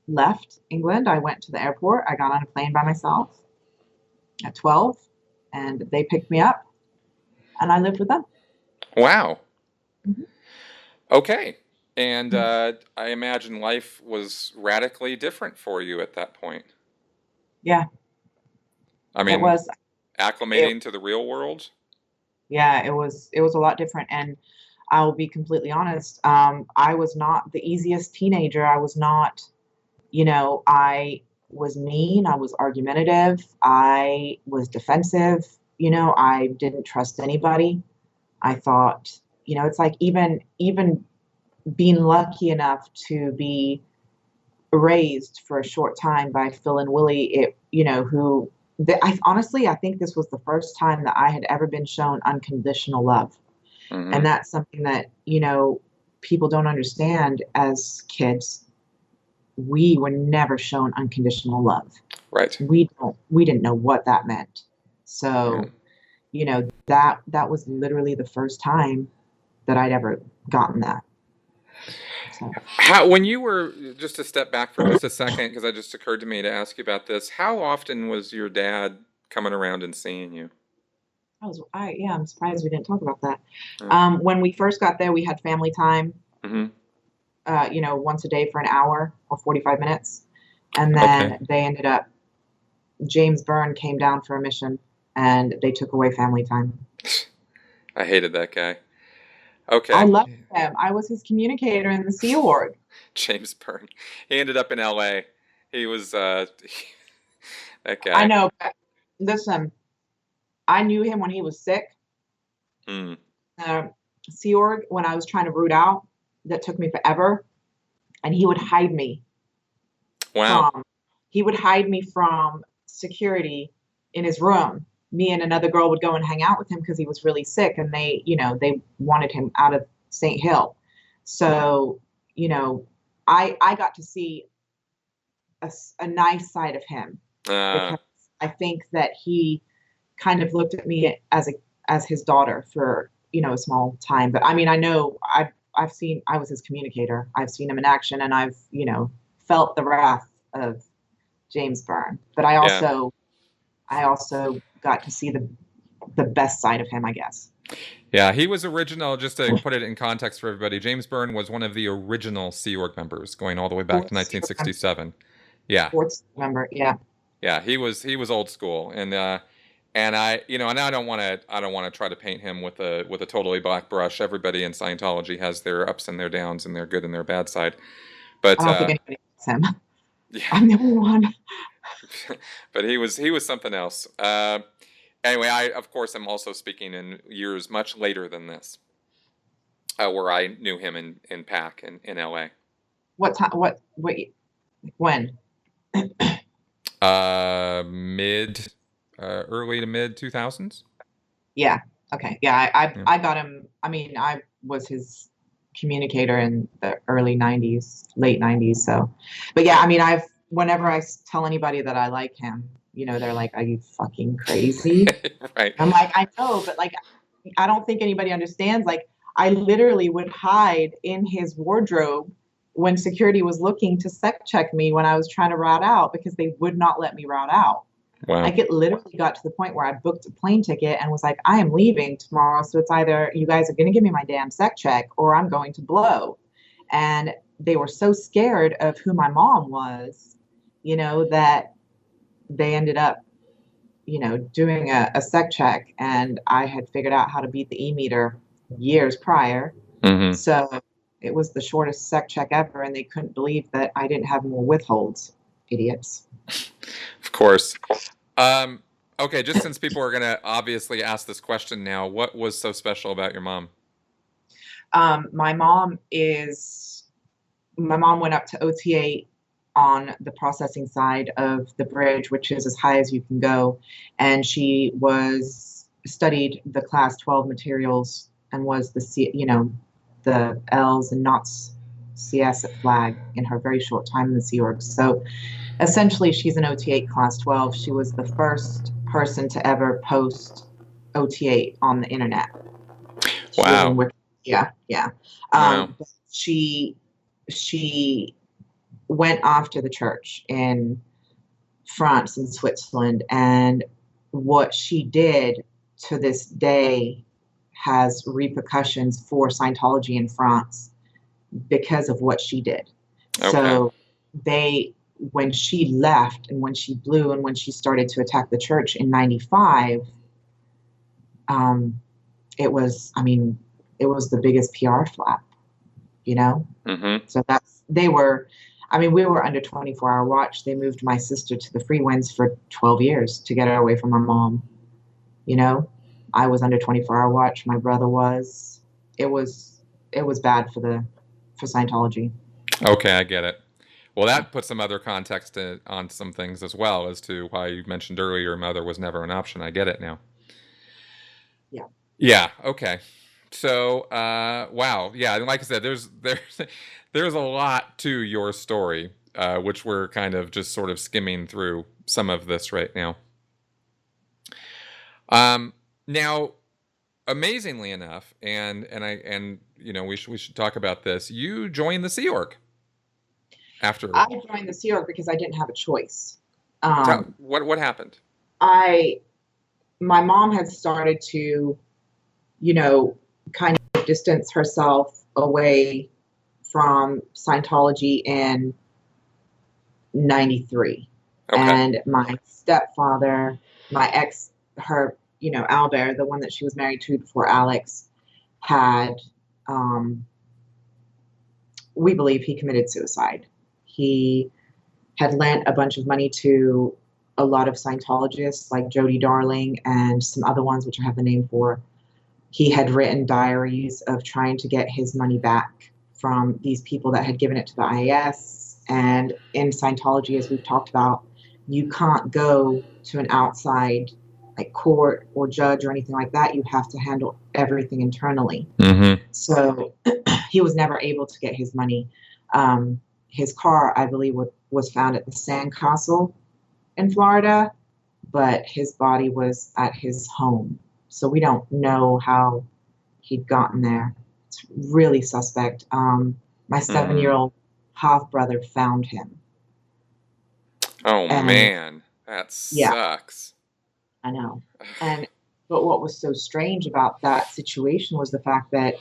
left England. I went to the airport. I got on a plane by myself at 12, and they picked me up, and I lived with them. Wow. Mm-hmm. Okay. And I imagine life was radically different for you at that point. Yeah, I it mean, was. acclimating to the real world? Yeah, it was a lot different. And I'll be completely honest, I was not the easiest teenager. I was not, I was mean, I was argumentative, I was defensive, I didn't trust anybody. I thought, it's like even being lucky enough to be raised for a short time by Phil and Willie, I think this was the first time that I had ever been shown unconditional love. Mm-hmm. And that's something that, people don't understand as kids. We were never shown unconditional love. Right. We didn't know what that meant. So, that was literally the first time that I'd ever gotten that. So. When you were, just to step back for just a second, because it just occurred to me to ask you about this, how often was your dad coming around and seeing you? I'm surprised we didn't talk about that. Mm-hmm. When we first got there, we had family time, Mm-hmm. Once a day for an hour or 45 minutes. And then James Byrne came down for a mission, and they took away family time. I hated that guy. Okay. I loved him. I was his communicator in the Sea Org. James Byrne. He ended up in L.A. He was that guy. I know. But listen, I knew him when he was sick. Mm. Sea Org, when I was trying to root out, that took me forever. And he would hide me. Wow. He would hide me from security in his room. Me and another girl would go and hang out with him because he was really sick, and they wanted him out of St. Hill. So, I got to see a nice side of him, because I think that he kind of looked at me as his daughter for, a small time. But I mean, I know I was his communicator. I've seen him in action, and I've, felt the wrath of James Byrne. But I also got to see the best side of him, I guess. Yeah, he was original. Just to put it in context for everybody, James Byrne was one of the original Sea Org members, going all the way back to 1967. Yeah. Fourth member, yeah. Yeah, he was old school, and I don't want to try to paint him with a totally black brush. Everybody in Scientology has their ups and their downs, and their good and their bad side. But I don't think anybody likes him. Yeah. I'm the only one. But he was something else. Anyway, I of course am also speaking in years much later than this, where I knew him in PAC in LA. What time? What? When? Early to mid 2000s. Yeah. Okay. Yeah. I got him. I mean, I was his communicator in the early 90s, late 90s. So, but yeah, I mean, whenever I tell anybody that I like him, they're like, "Are you fucking crazy?" Right. I'm like, "I know, but like, I don't think anybody understands. Like, I literally would hide in his wardrobe when security was looking to sec check me when I was trying to route out, because they would not let me route out." Wow. Like, it literally got to the point where I booked a plane ticket and was like, "I am leaving tomorrow, so it's either you guys are going to give me my damn sec check or I'm going to blow." And they were so scared of who my mom was, that they ended up, doing a sec check, and I had figured out how to beat the E-meter years prior. Mm-hmm. So it was the shortest sec check ever, and they couldn't believe that I didn't have more withholds. Idiots. Of course. Okay, just since people are going to obviously ask this question now, what was so special about your mom? My mom went up to OTA on the processing side of the bridge, which is as high as you can go. And she studied the class 12 materials and was the L's and knots CS at flag in her very short time in the Sea Org. So essentially, she's an OT8 Class 12. She was the first person to ever post OT8 on the internet. Wow. Yeah. Wow. She went after the church in France and Switzerland, and what she did to this day has repercussions for Scientology in France because of what she did. Okay. So when she left and when she blew and when she started to attack the church in 95, it was the biggest PR flap, Mm-hmm. So we were under 24-hour watch. They moved my sister to the Free Winds for 12 years to get her away from my mom. I was under 24-hour watch. My brother was. It was bad for Scientology. Okay, I get it. Well, that puts some other context on some things as well as to why you mentioned earlier your mother was never an option. I get it now. Yeah. Yeah. Okay. So, wow. Yeah. And like I said, there's a lot to your story, which we're kind of just sort of skimming through some of this right now. Now, amazingly enough, and we should talk about this. You joined the Sea Org after. I joined the Sea Org because I didn't have a choice. What happened? My mom had started to, kind of distance herself away from Scientology in 93. Okay. And my stepfather, Albert, the one that she was married to before Alex, had, we believe he committed suicide. He had lent a bunch of money to a lot of Scientologists like Jody Darling and some other ones, which I have the name for. He had written diaries of trying to get his money back from these people that had given it to the IAS. And in Scientology, as we've talked about, you can't go to an outside like court or judge or anything like that. You have to handle everything internally. Mm-hmm. So he was never able to get his money. His car, I believe, was found at the Sandcastle in Florida, but his body was at his home. So we don't know how he'd gotten there. It's really suspect. My 7-year-old half-brother found him. Oh, man. That sucks. I know. But what was so strange about that situation was the fact that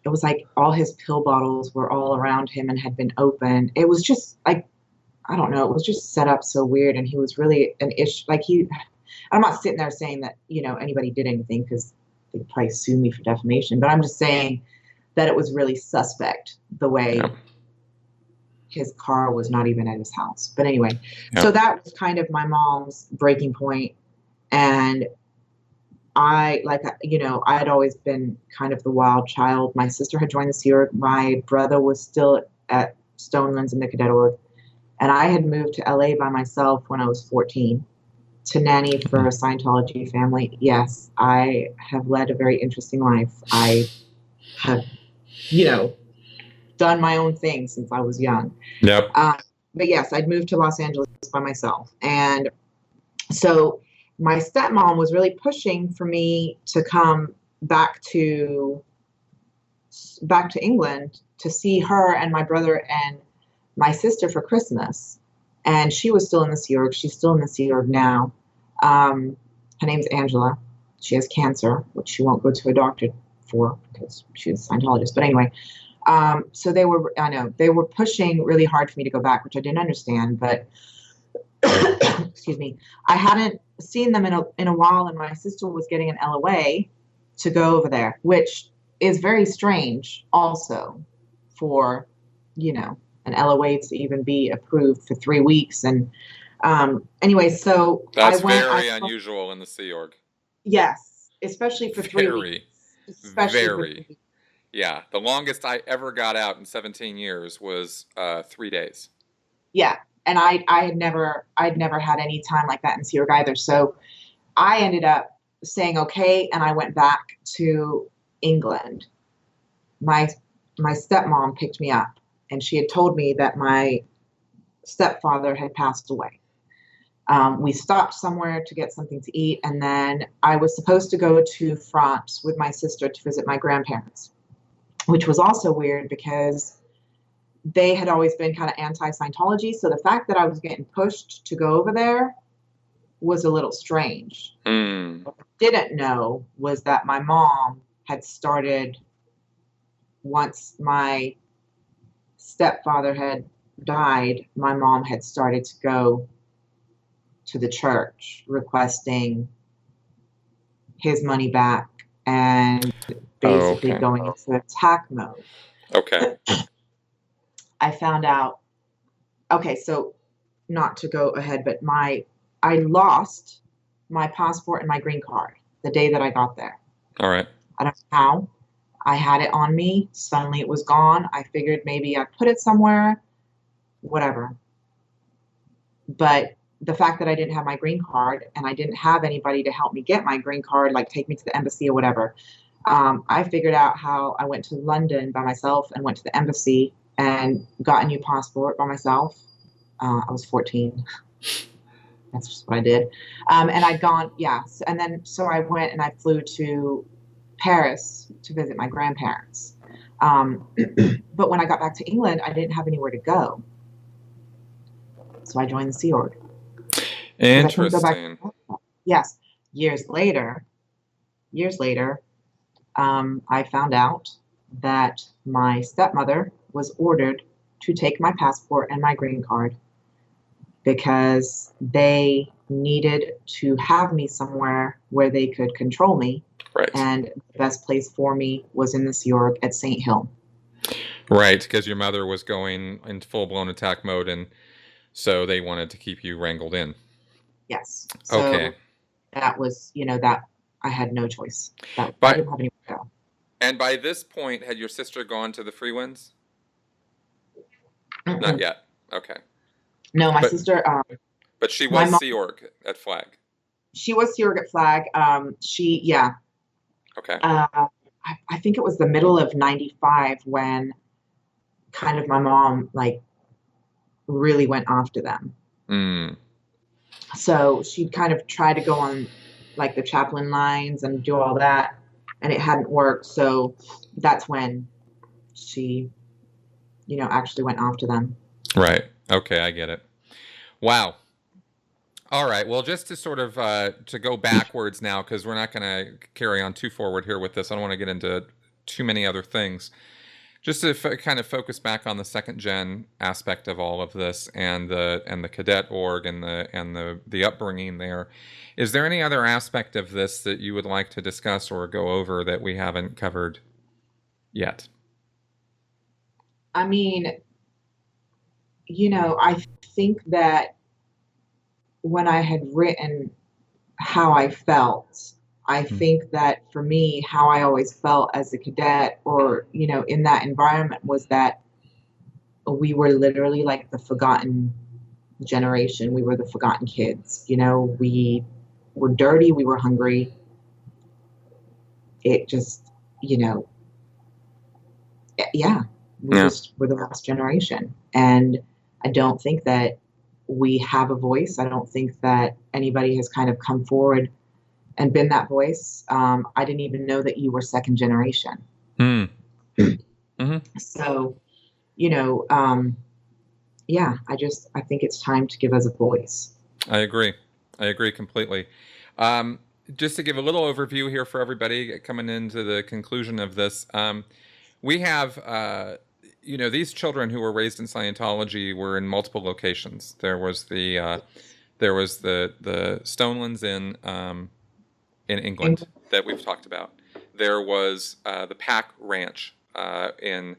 it was like all his pill bottles were all around him and had been opened. It was just like, I don't know, it was just set up so weird. And he was really an issue. I'm not sitting there saying that, anybody did anything because they'd probably sue me for defamation. But I'm just saying that it was really suspect the way his car was not even at his house. But anyway, so that was kind of my mom's breaking point. And I had always been kind of the wild child. My sister had joined the Sea Org. My brother was still at Stonelands in the Cadet Org. And I had moved to LA by myself when I was 14 to nanny for a Scientology family. Yes, I have led a very interesting life. I have, done my own thing since I was young. Yep. But yes, I'd moved to Los Angeles by myself. And so my stepmom was really pushing for me to come back to England to see her and my brother and my sister for Christmas. And she was still in the Sea Org. She's still in the Sea Org now. Her name's Angela. She has cancer, which she won't go to a doctor for because she's a Scientologist. But anyway, so they were pushing really hard for me to go back, which I didn't understand. But excuse me, I hadn't seen them in a while, and my sister was getting an LOA to go over there, which is very strange also for, an LOA to even be approved for 3 weeks. And anyway, so that's very unusual in the Sea Org. Yes, especially for 3 weeks. Very. Yeah, the longest I ever got out in 17 years was 3 days. Yeah, and I'd never had any time like that in Sea Org either. So I ended up saying okay, and I went back to England, my stepmom picked me up, and she had told me that my stepfather had passed away. We stopped somewhere to get something to eat, and then I was supposed to go to France with my sister to visit my grandparents, which was also weird because they had always been kind of anti-Scientology. So the fact that I was getting pushed to go over there was a little strange. What I didn't know was that my mom had started, once my stepfather had died, my mom had started to go to the church requesting his money back and basically going into attack mode. Okay. I found out, okay, so not to go ahead, but I lost my passport and my green card the day that I got there. All right. I don't know how. I had it on me. Suddenly it was gone. I figured maybe I put it somewhere, whatever. But the fact that I didn't have my green card and I didn't have anybody to help me get my green card, like take me to the embassy or whatever, I figured out how. I went to London by myself and went to the embassy and got a new passport by myself. I was 14. That's just what I did. And I'd gone, and then so I went and I flew to Paris to visit my grandparents. But when I got back to England, I didn't have anywhere to go. So I joined the Sea Org. Interesting. Yes. Years later, I found out that my stepmother was ordered to take my passport and my green card because they needed to have me somewhere where they could control me. Right. And the best place for me was in the Sea Org at St. Hill. Right, because your mother was going into full-blown attack mode, and so they wanted to keep you wrangled in. Yes. So okay. That was, that I had no choice. I didn't have anywhere to go. And by this point, had your sister gone to the Free Winds? Not yet. Okay. No, my sister. But she was Sea Org at Flag. She was Sea Org at Flag. Okay. I think it was the middle of '95 when kind of my mom really went after them. So she'd kind of try to go on the chaplain lines and do all that, and it hadn't worked. So that's when she, actually went after them. Right. Okay, I get it. Wow. All right. Well, just to sort of to go backwards now, because we're not going to carry on too forward here with this. I don't want to get into too many other things. Just to kind of focus back on the second gen aspect of all of this, and the cadet org and the upbringing there. Is there any other aspect of this that you would like to discuss or go over that we haven't covered yet? I mean, I think that when I had written how I felt, I think that for me, how I always felt as a cadet or, in that environment was that we were literally like the forgotten generation. We were the forgotten kids. We were dirty. We were hungry. It just, we just were the last generation. And I don't think that we have a voice. I don't think that anybody has kind of come forward and been that voice. I didn't even know that you were second generation. So, I think it's time to give us a voice. I agree completely. Just to give a little overview here for everybody coming into the conclusion of this, we have, these children who were raised in Scientology were in multiple locations. There was the Stonelands in England that we've talked about. There was the Pack Ranch in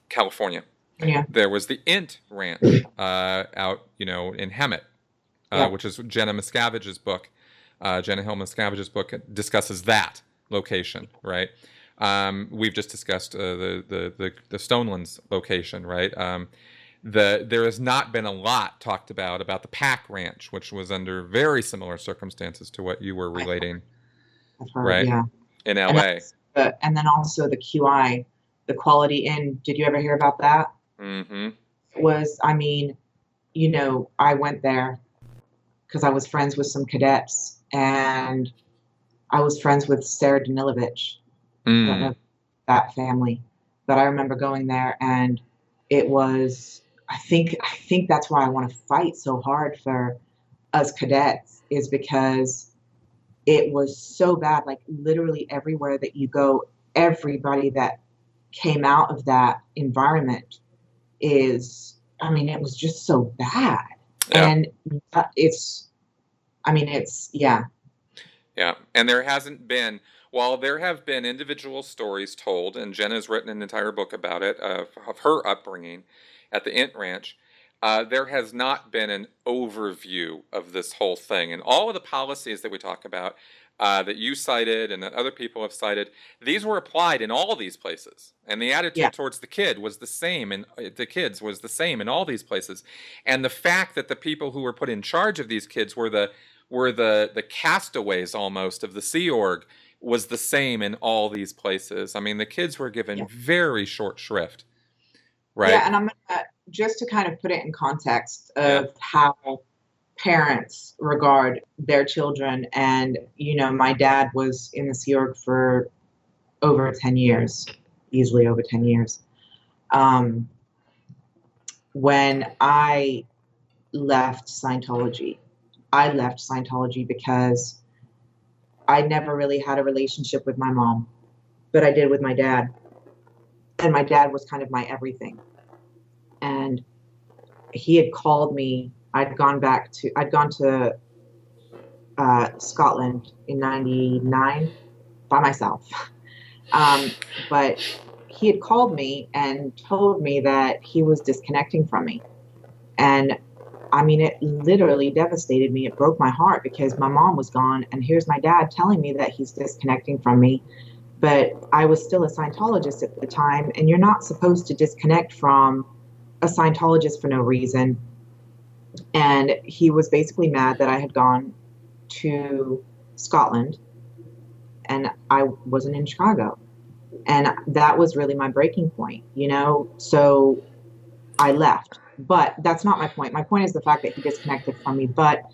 California. Yeah. There was the Int Ranch out, in Hemet, which is Jenna Miscavige's book. Jenna Hill Miscavige's book discusses that location, right? We've just discussed the Stonelands location, right? There has not been a lot talked about the Pack Ranch, which was under very similar circumstances to what you were relating, I've heard, right? Yeah. in And LA. and then also the QI, the Quality Inn. Did you ever hear about that? Mm-hmm. I mean, I went there because I was friends with some cadets, and I was friends with Sarah Danilovich. I don't know that family, but I remember going there, and it was. I think that's why I want to fight so hard for us cadets, is because it was so bad. Like literally everywhere that you go, everybody that came out of that environment I mean, it was just so bad. Yeah. And yeah. Yeah. And there hasn't been, while there have been individual stories told, and Jenna's written an entire book about it, of her upbringing at the Int Ranch, there has not been an overview of this whole thing. And all of the policies that we talk about, that you cited and that other people have cited, these were applied in all these places. And the Yeah. attitude towards the kid was the same, and the kids was the same in all these places. And the fact that the people who were put in charge of these kids were the castaways almost of the Sea Org was the same in all these places. I mean, the kids were given very short shrift, right? Yeah, and I'm gonna just to kind of put it in context of how parents regard their children. And my dad was in the Sea Org for over 10 years, easily over 10 years. When I left Scientology because I never really had a relationship with my mom, but I did with my dad. And my dad was kind of my everything. And he had called me. I'd gone to Scotland in '99 by myself. But he had called me and told me that he was disconnecting from me. And I mean, it literally devastated me. It broke my heart because my mom was gone, and here's my dad telling me that he's disconnecting from me. But I was still a Scientologist at the time, and you're not supposed to disconnect from a Scientologist for no reason. And he was basically mad that I had gone to Scotland and I wasn't in Chicago. And that was really my breaking point, So I left. But that's not my point. My point is the fact that he disconnected from me. But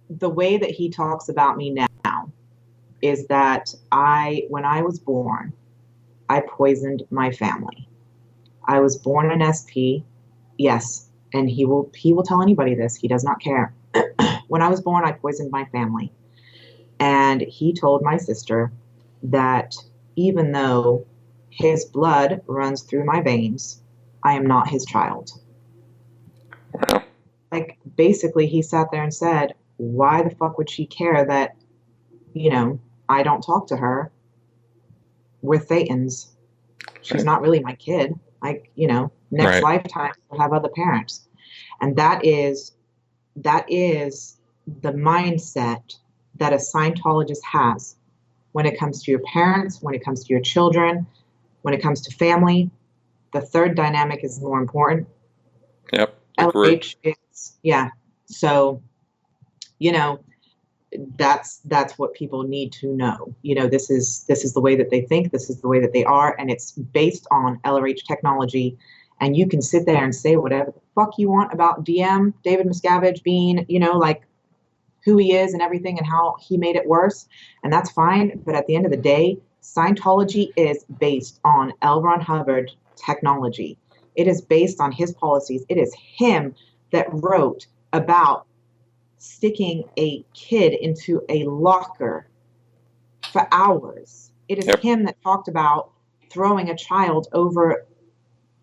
the way that he talks about me now is that when I was born, I poisoned my family. I was born an SP, yes, and he will tell anybody this. He does not care. When I was born, I poisoned my family. And he told my sister that even though his blood runs through my veins, I am not his child. Wow. Like, basically, he sat there and said, why the fuck would she care that, I don't talk to her? We're Thetans. She's not really my kid. Like, next lifetime we'll have other parents. And that is the mindset that a Scientologist has when it comes to your parents, when it comes to your children, when it comes to family. The third dynamic is more important. Yep. LH is, So, that's what people need to know. This is the way that they think. This is the way that they are. And it's based on LRH technology. And you can sit there and say whatever the fuck you want about DM, David Miscavige, being, like who he is and everything and how he made it worse. And that's fine. But at the end of the day, Scientology is based on L. Ron Hubbard technology. It is based on his policies. It is him that wrote about sticking a kid into a locker for hours. It is him that talked about throwing a child over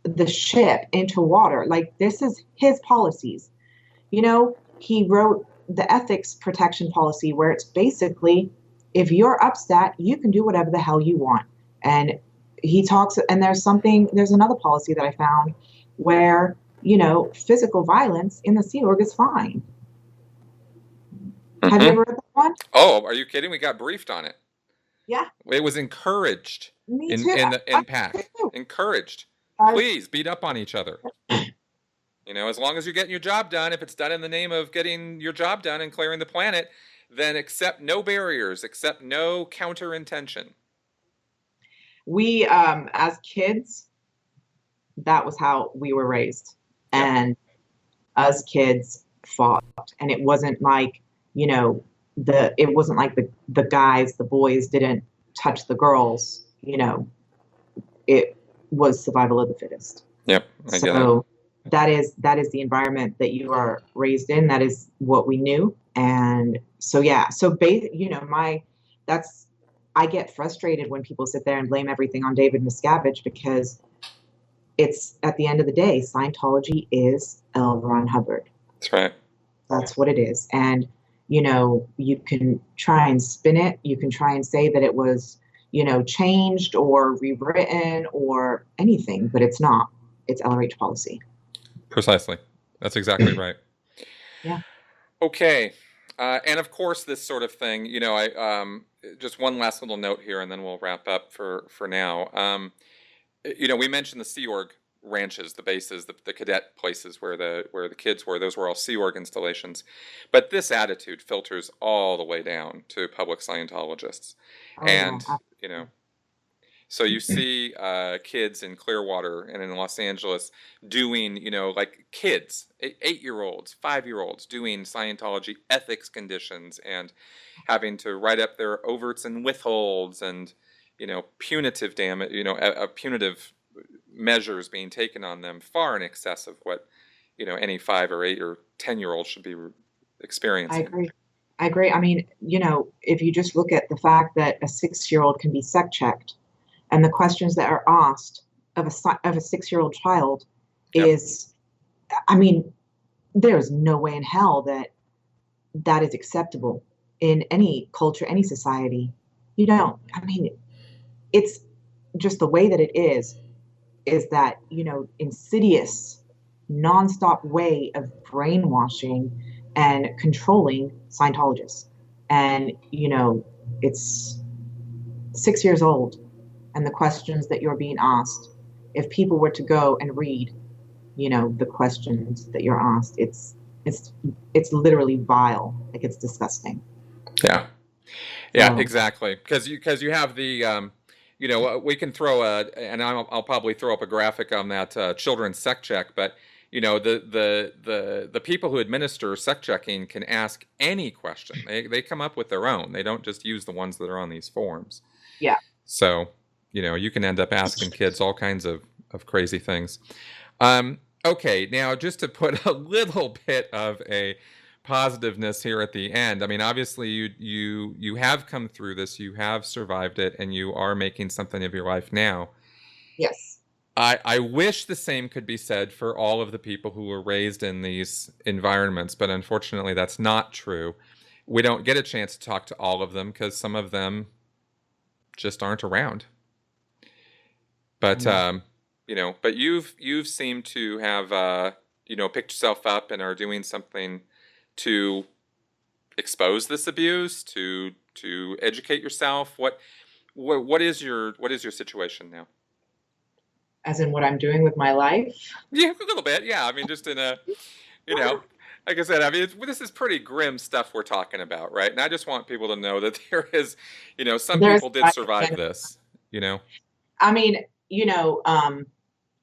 the ship into water. Like, this is his policies. He wrote the ethics protection policy where it's basically, if you're upset, you can do whatever the hell you want. And he talks, and there's another policy that I found where, physical violence in the Sea Org is fine. Mm-hmm. Have you ever read that one? Oh, are you kidding? We got briefed on it. Yeah. It was encouraged in the impact. Encouraged. Please beat up on each other. As long as you're getting your job done, if it's done in the name of getting your job done and clearing the planet, then accept no barriers, accept no counter intention. We, as kids, that was how we were raised. Yep. And us kids fought. And it wasn't like, it wasn't like the guys, the boys didn't touch the girls, it was survival of the fittest. Yep. I get it. That is the environment that you are raised in. That is what we knew. And so, yeah, I get frustrated when people sit there and blame everything on David Miscavige, because it's, at the end of the day, Scientology is L. Ron Hubbard. That's right. That's what it is. And, you can try and spin it. You can try and say that it was, changed or rewritten or anything, but it's not. It's LRH policy. Precisely. That's exactly right. Yeah. Okay. And of course, this sort of thing, I just one last little note here, and then we'll wrap up for now. We mentioned the Sea Org ranches, the bases, the cadet places where the kids were. Those were all Sea Org installations. But this attitude filters all the way down to public Scientologists. And, so you see kids in Clearwater and in Los Angeles doing, like kids, 8-year-olds, 5-year-olds doing Scientology ethics conditions and having to write up their overts and withholds and, punitive damage, punitive measures being taken on them far in excess of what, any 5 or 8 or 10-year-old should be experiencing. I agree. I mean, if you just look at the fact that a 6-year-old can be sec checked, and the questions that are asked of a 6-year-old child is, I mean, there's no way in hell that is acceptable in any culture, any society. It's just the way that it is that, insidious, nonstop way of brainwashing and controlling Scientologists. And, it's 6 years old. And the questions that you're being asked, if people were to go and read, the questions that you're asked, it's literally vile. Like, it's disgusting. Yeah, exactly. Because you have the, we can throw and I'll probably throw up a graphic on that children's sec check, but the people who administer sec checking can ask any question. They come up with their own. They don't just use the ones that are on these forms. Yeah. So, you can end up asking kids all kinds of crazy things. Okay, now just to put a little bit of a positiveness here at the end. I mean, obviously you have come through this, you have survived it, and you are making something of your life now. Yes. I wish the same could be said for all of the people who were raised in these environments, but unfortunately that's not true. We don't get a chance to talk to all of them because some of them just aren't around. But but you've seemed to have picked yourself up and are doing something to expose this abuse, to educate yourself. What is your situation now? As in what I'm doing with my life? Yeah, a little bit. Yeah, I mean, just in a, like I said, I mean, this is pretty grim stuff we're talking about, right? And I just want people to know that there is, some people did survive this, I mean,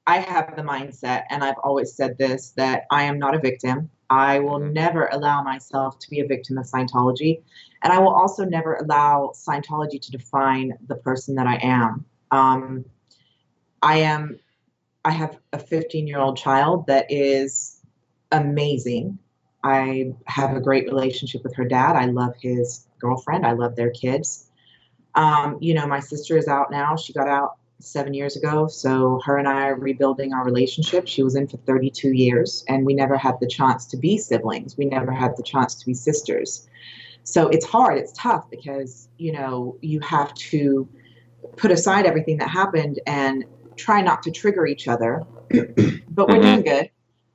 I have the mindset, and I've always said this, that I am not a victim. I will never allow myself to be a victim of Scientology. And I will also never allow Scientology to define the person that I am. I have a 15-year-old child that is amazing. I have a great relationship with her dad. I love his girlfriend. I love their kids. My sister is out now. She got out 7 years ago. So her and I are rebuilding our relationship. She was in for 32 years, and we never had the chance to be siblings. We never had the chance to be sisters. So it's hard. It's tough because, you have to put aside everything that happened and try not to trigger each other. But we're doing good.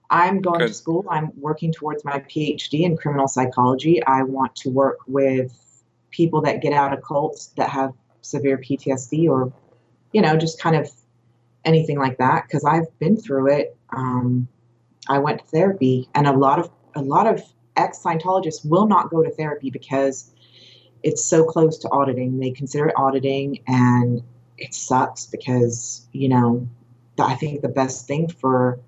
I'm going to school. I'm working towards my PhD in criminal psychology. I want to work with people that get out of cults that have severe PTSD or, just kind of anything like that. Because I've been through it. I went to therapy, and a lot of ex-Scientologists will not go to therapy because it's so close to auditing. They consider it auditing, and it sucks because, I think the best thing for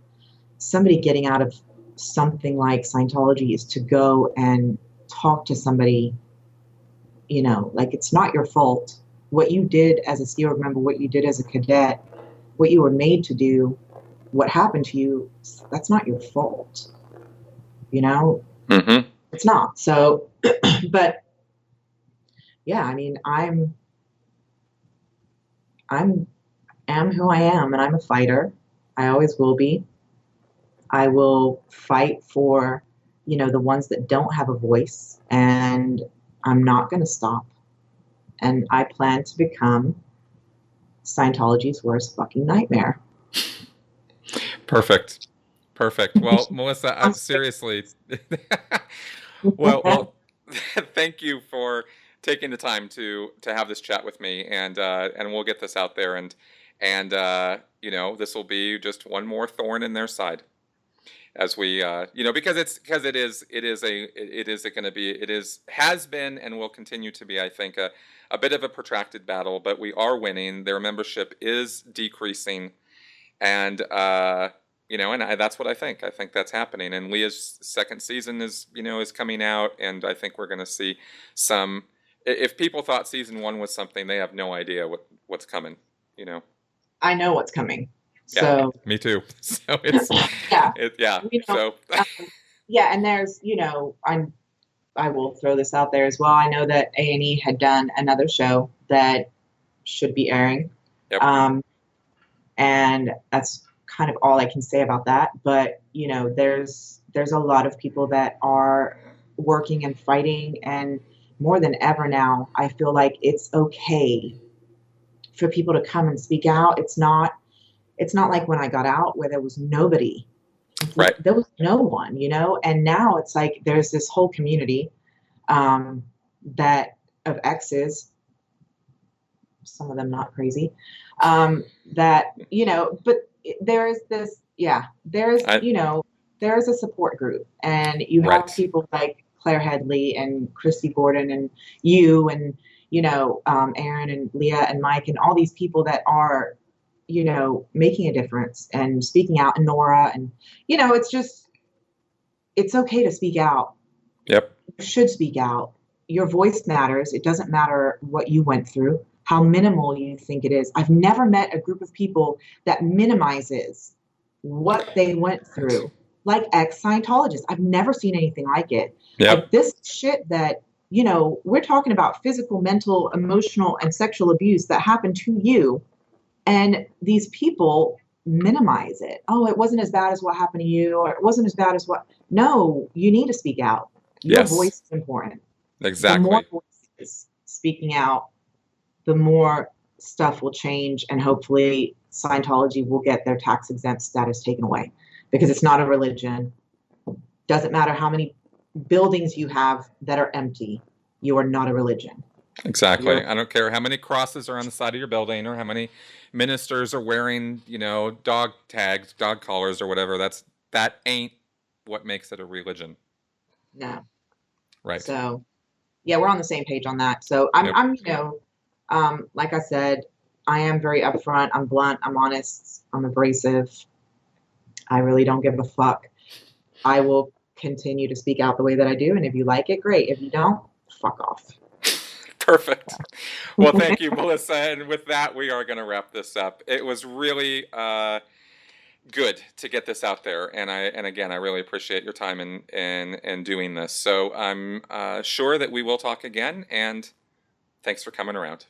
somebody getting out of something like Scientology is to go and talk to somebody, like, it's not your fault. What you did as a Sea Org member, what you did as a cadet, what you were made to do, what happened to you, that's not your fault. Mm-hmm. It's not. So, but yeah, I mean, I'm am who I am, and I'm a fighter. I always will be. I will fight for, the ones that don't have a voice, and I'm not going to stop. And I plan to become Scientology's worst fucking nightmare. Perfect. Well, Melissa, I'm seriously. well, thank you for taking the time to have this chat with me, and we'll get this out there, and this will be just one more thorn in their side, as we because has been and will continue to be, I think, a bit of a protracted battle, but we are winning. Their membership is decreasing, and that's what I think. I think that's happening. And Leah's second season is coming out, and I think we're going to see some. If people thought season 1 was something, they have no idea what's coming. I know what's coming. Yeah, so me too. So it's and there's I will throw this out there as well. I know that A&E had done another show that should be airing. Yep. And that's kind of all I can say about that. But, there's a lot of people that are working and fighting, and more than ever now, I feel like it's okay for people to come and speak out. It's not like when I got out where there was nobody. Right. There was no one, and now it's like there's this whole community that of exes, some of them not crazy, that, but there's this, there's a support group, and you have people like Claire Headley and Christy Gordon and you and, Aaron and Leah and Mike and all these people that are, making a difference and speaking out, and Nora, and, it's okay to speak out. Yep. You should speak out. Your voice matters. It doesn't matter what you went through, how minimal you think it is. I've never met a group of people that minimizes what they went through, like ex-Scientologists. I've never seen anything like it. Yep. Like this shit that, we're talking about physical, mental, emotional, and sexual abuse that happened to you. And these people minimize it. Oh, it wasn't as bad as what happened to you, or it wasn't as bad as what. No, you need to speak out. Your voice is important. Exactly. The more voices speaking out, the more stuff will change, and hopefully Scientology will get their tax exempt status taken away, because it's not a religion. Doesn't matter how many buildings you have that are empty. You are not a religion. Exactly. I don't care how many crosses are on the side of your building, or how many ministers are wearing, dog tags, dog collars, or whatever. That ain't what makes it a religion. No. Right. So, yeah, we're on the same page on that. So I'm like I said, I am very upfront. I'm blunt. I'm honest. I'm abrasive. I really don't give a fuck. I will continue to speak out the way that I do. And if you like it, great. If you don't, fuck off. Perfect. Well, thank you, Melissa. And with that, we are going to wrap this up. It was really good to get this out there, and again, I really appreciate your time in doing this. So I'm sure that we will talk again, and thanks for coming around.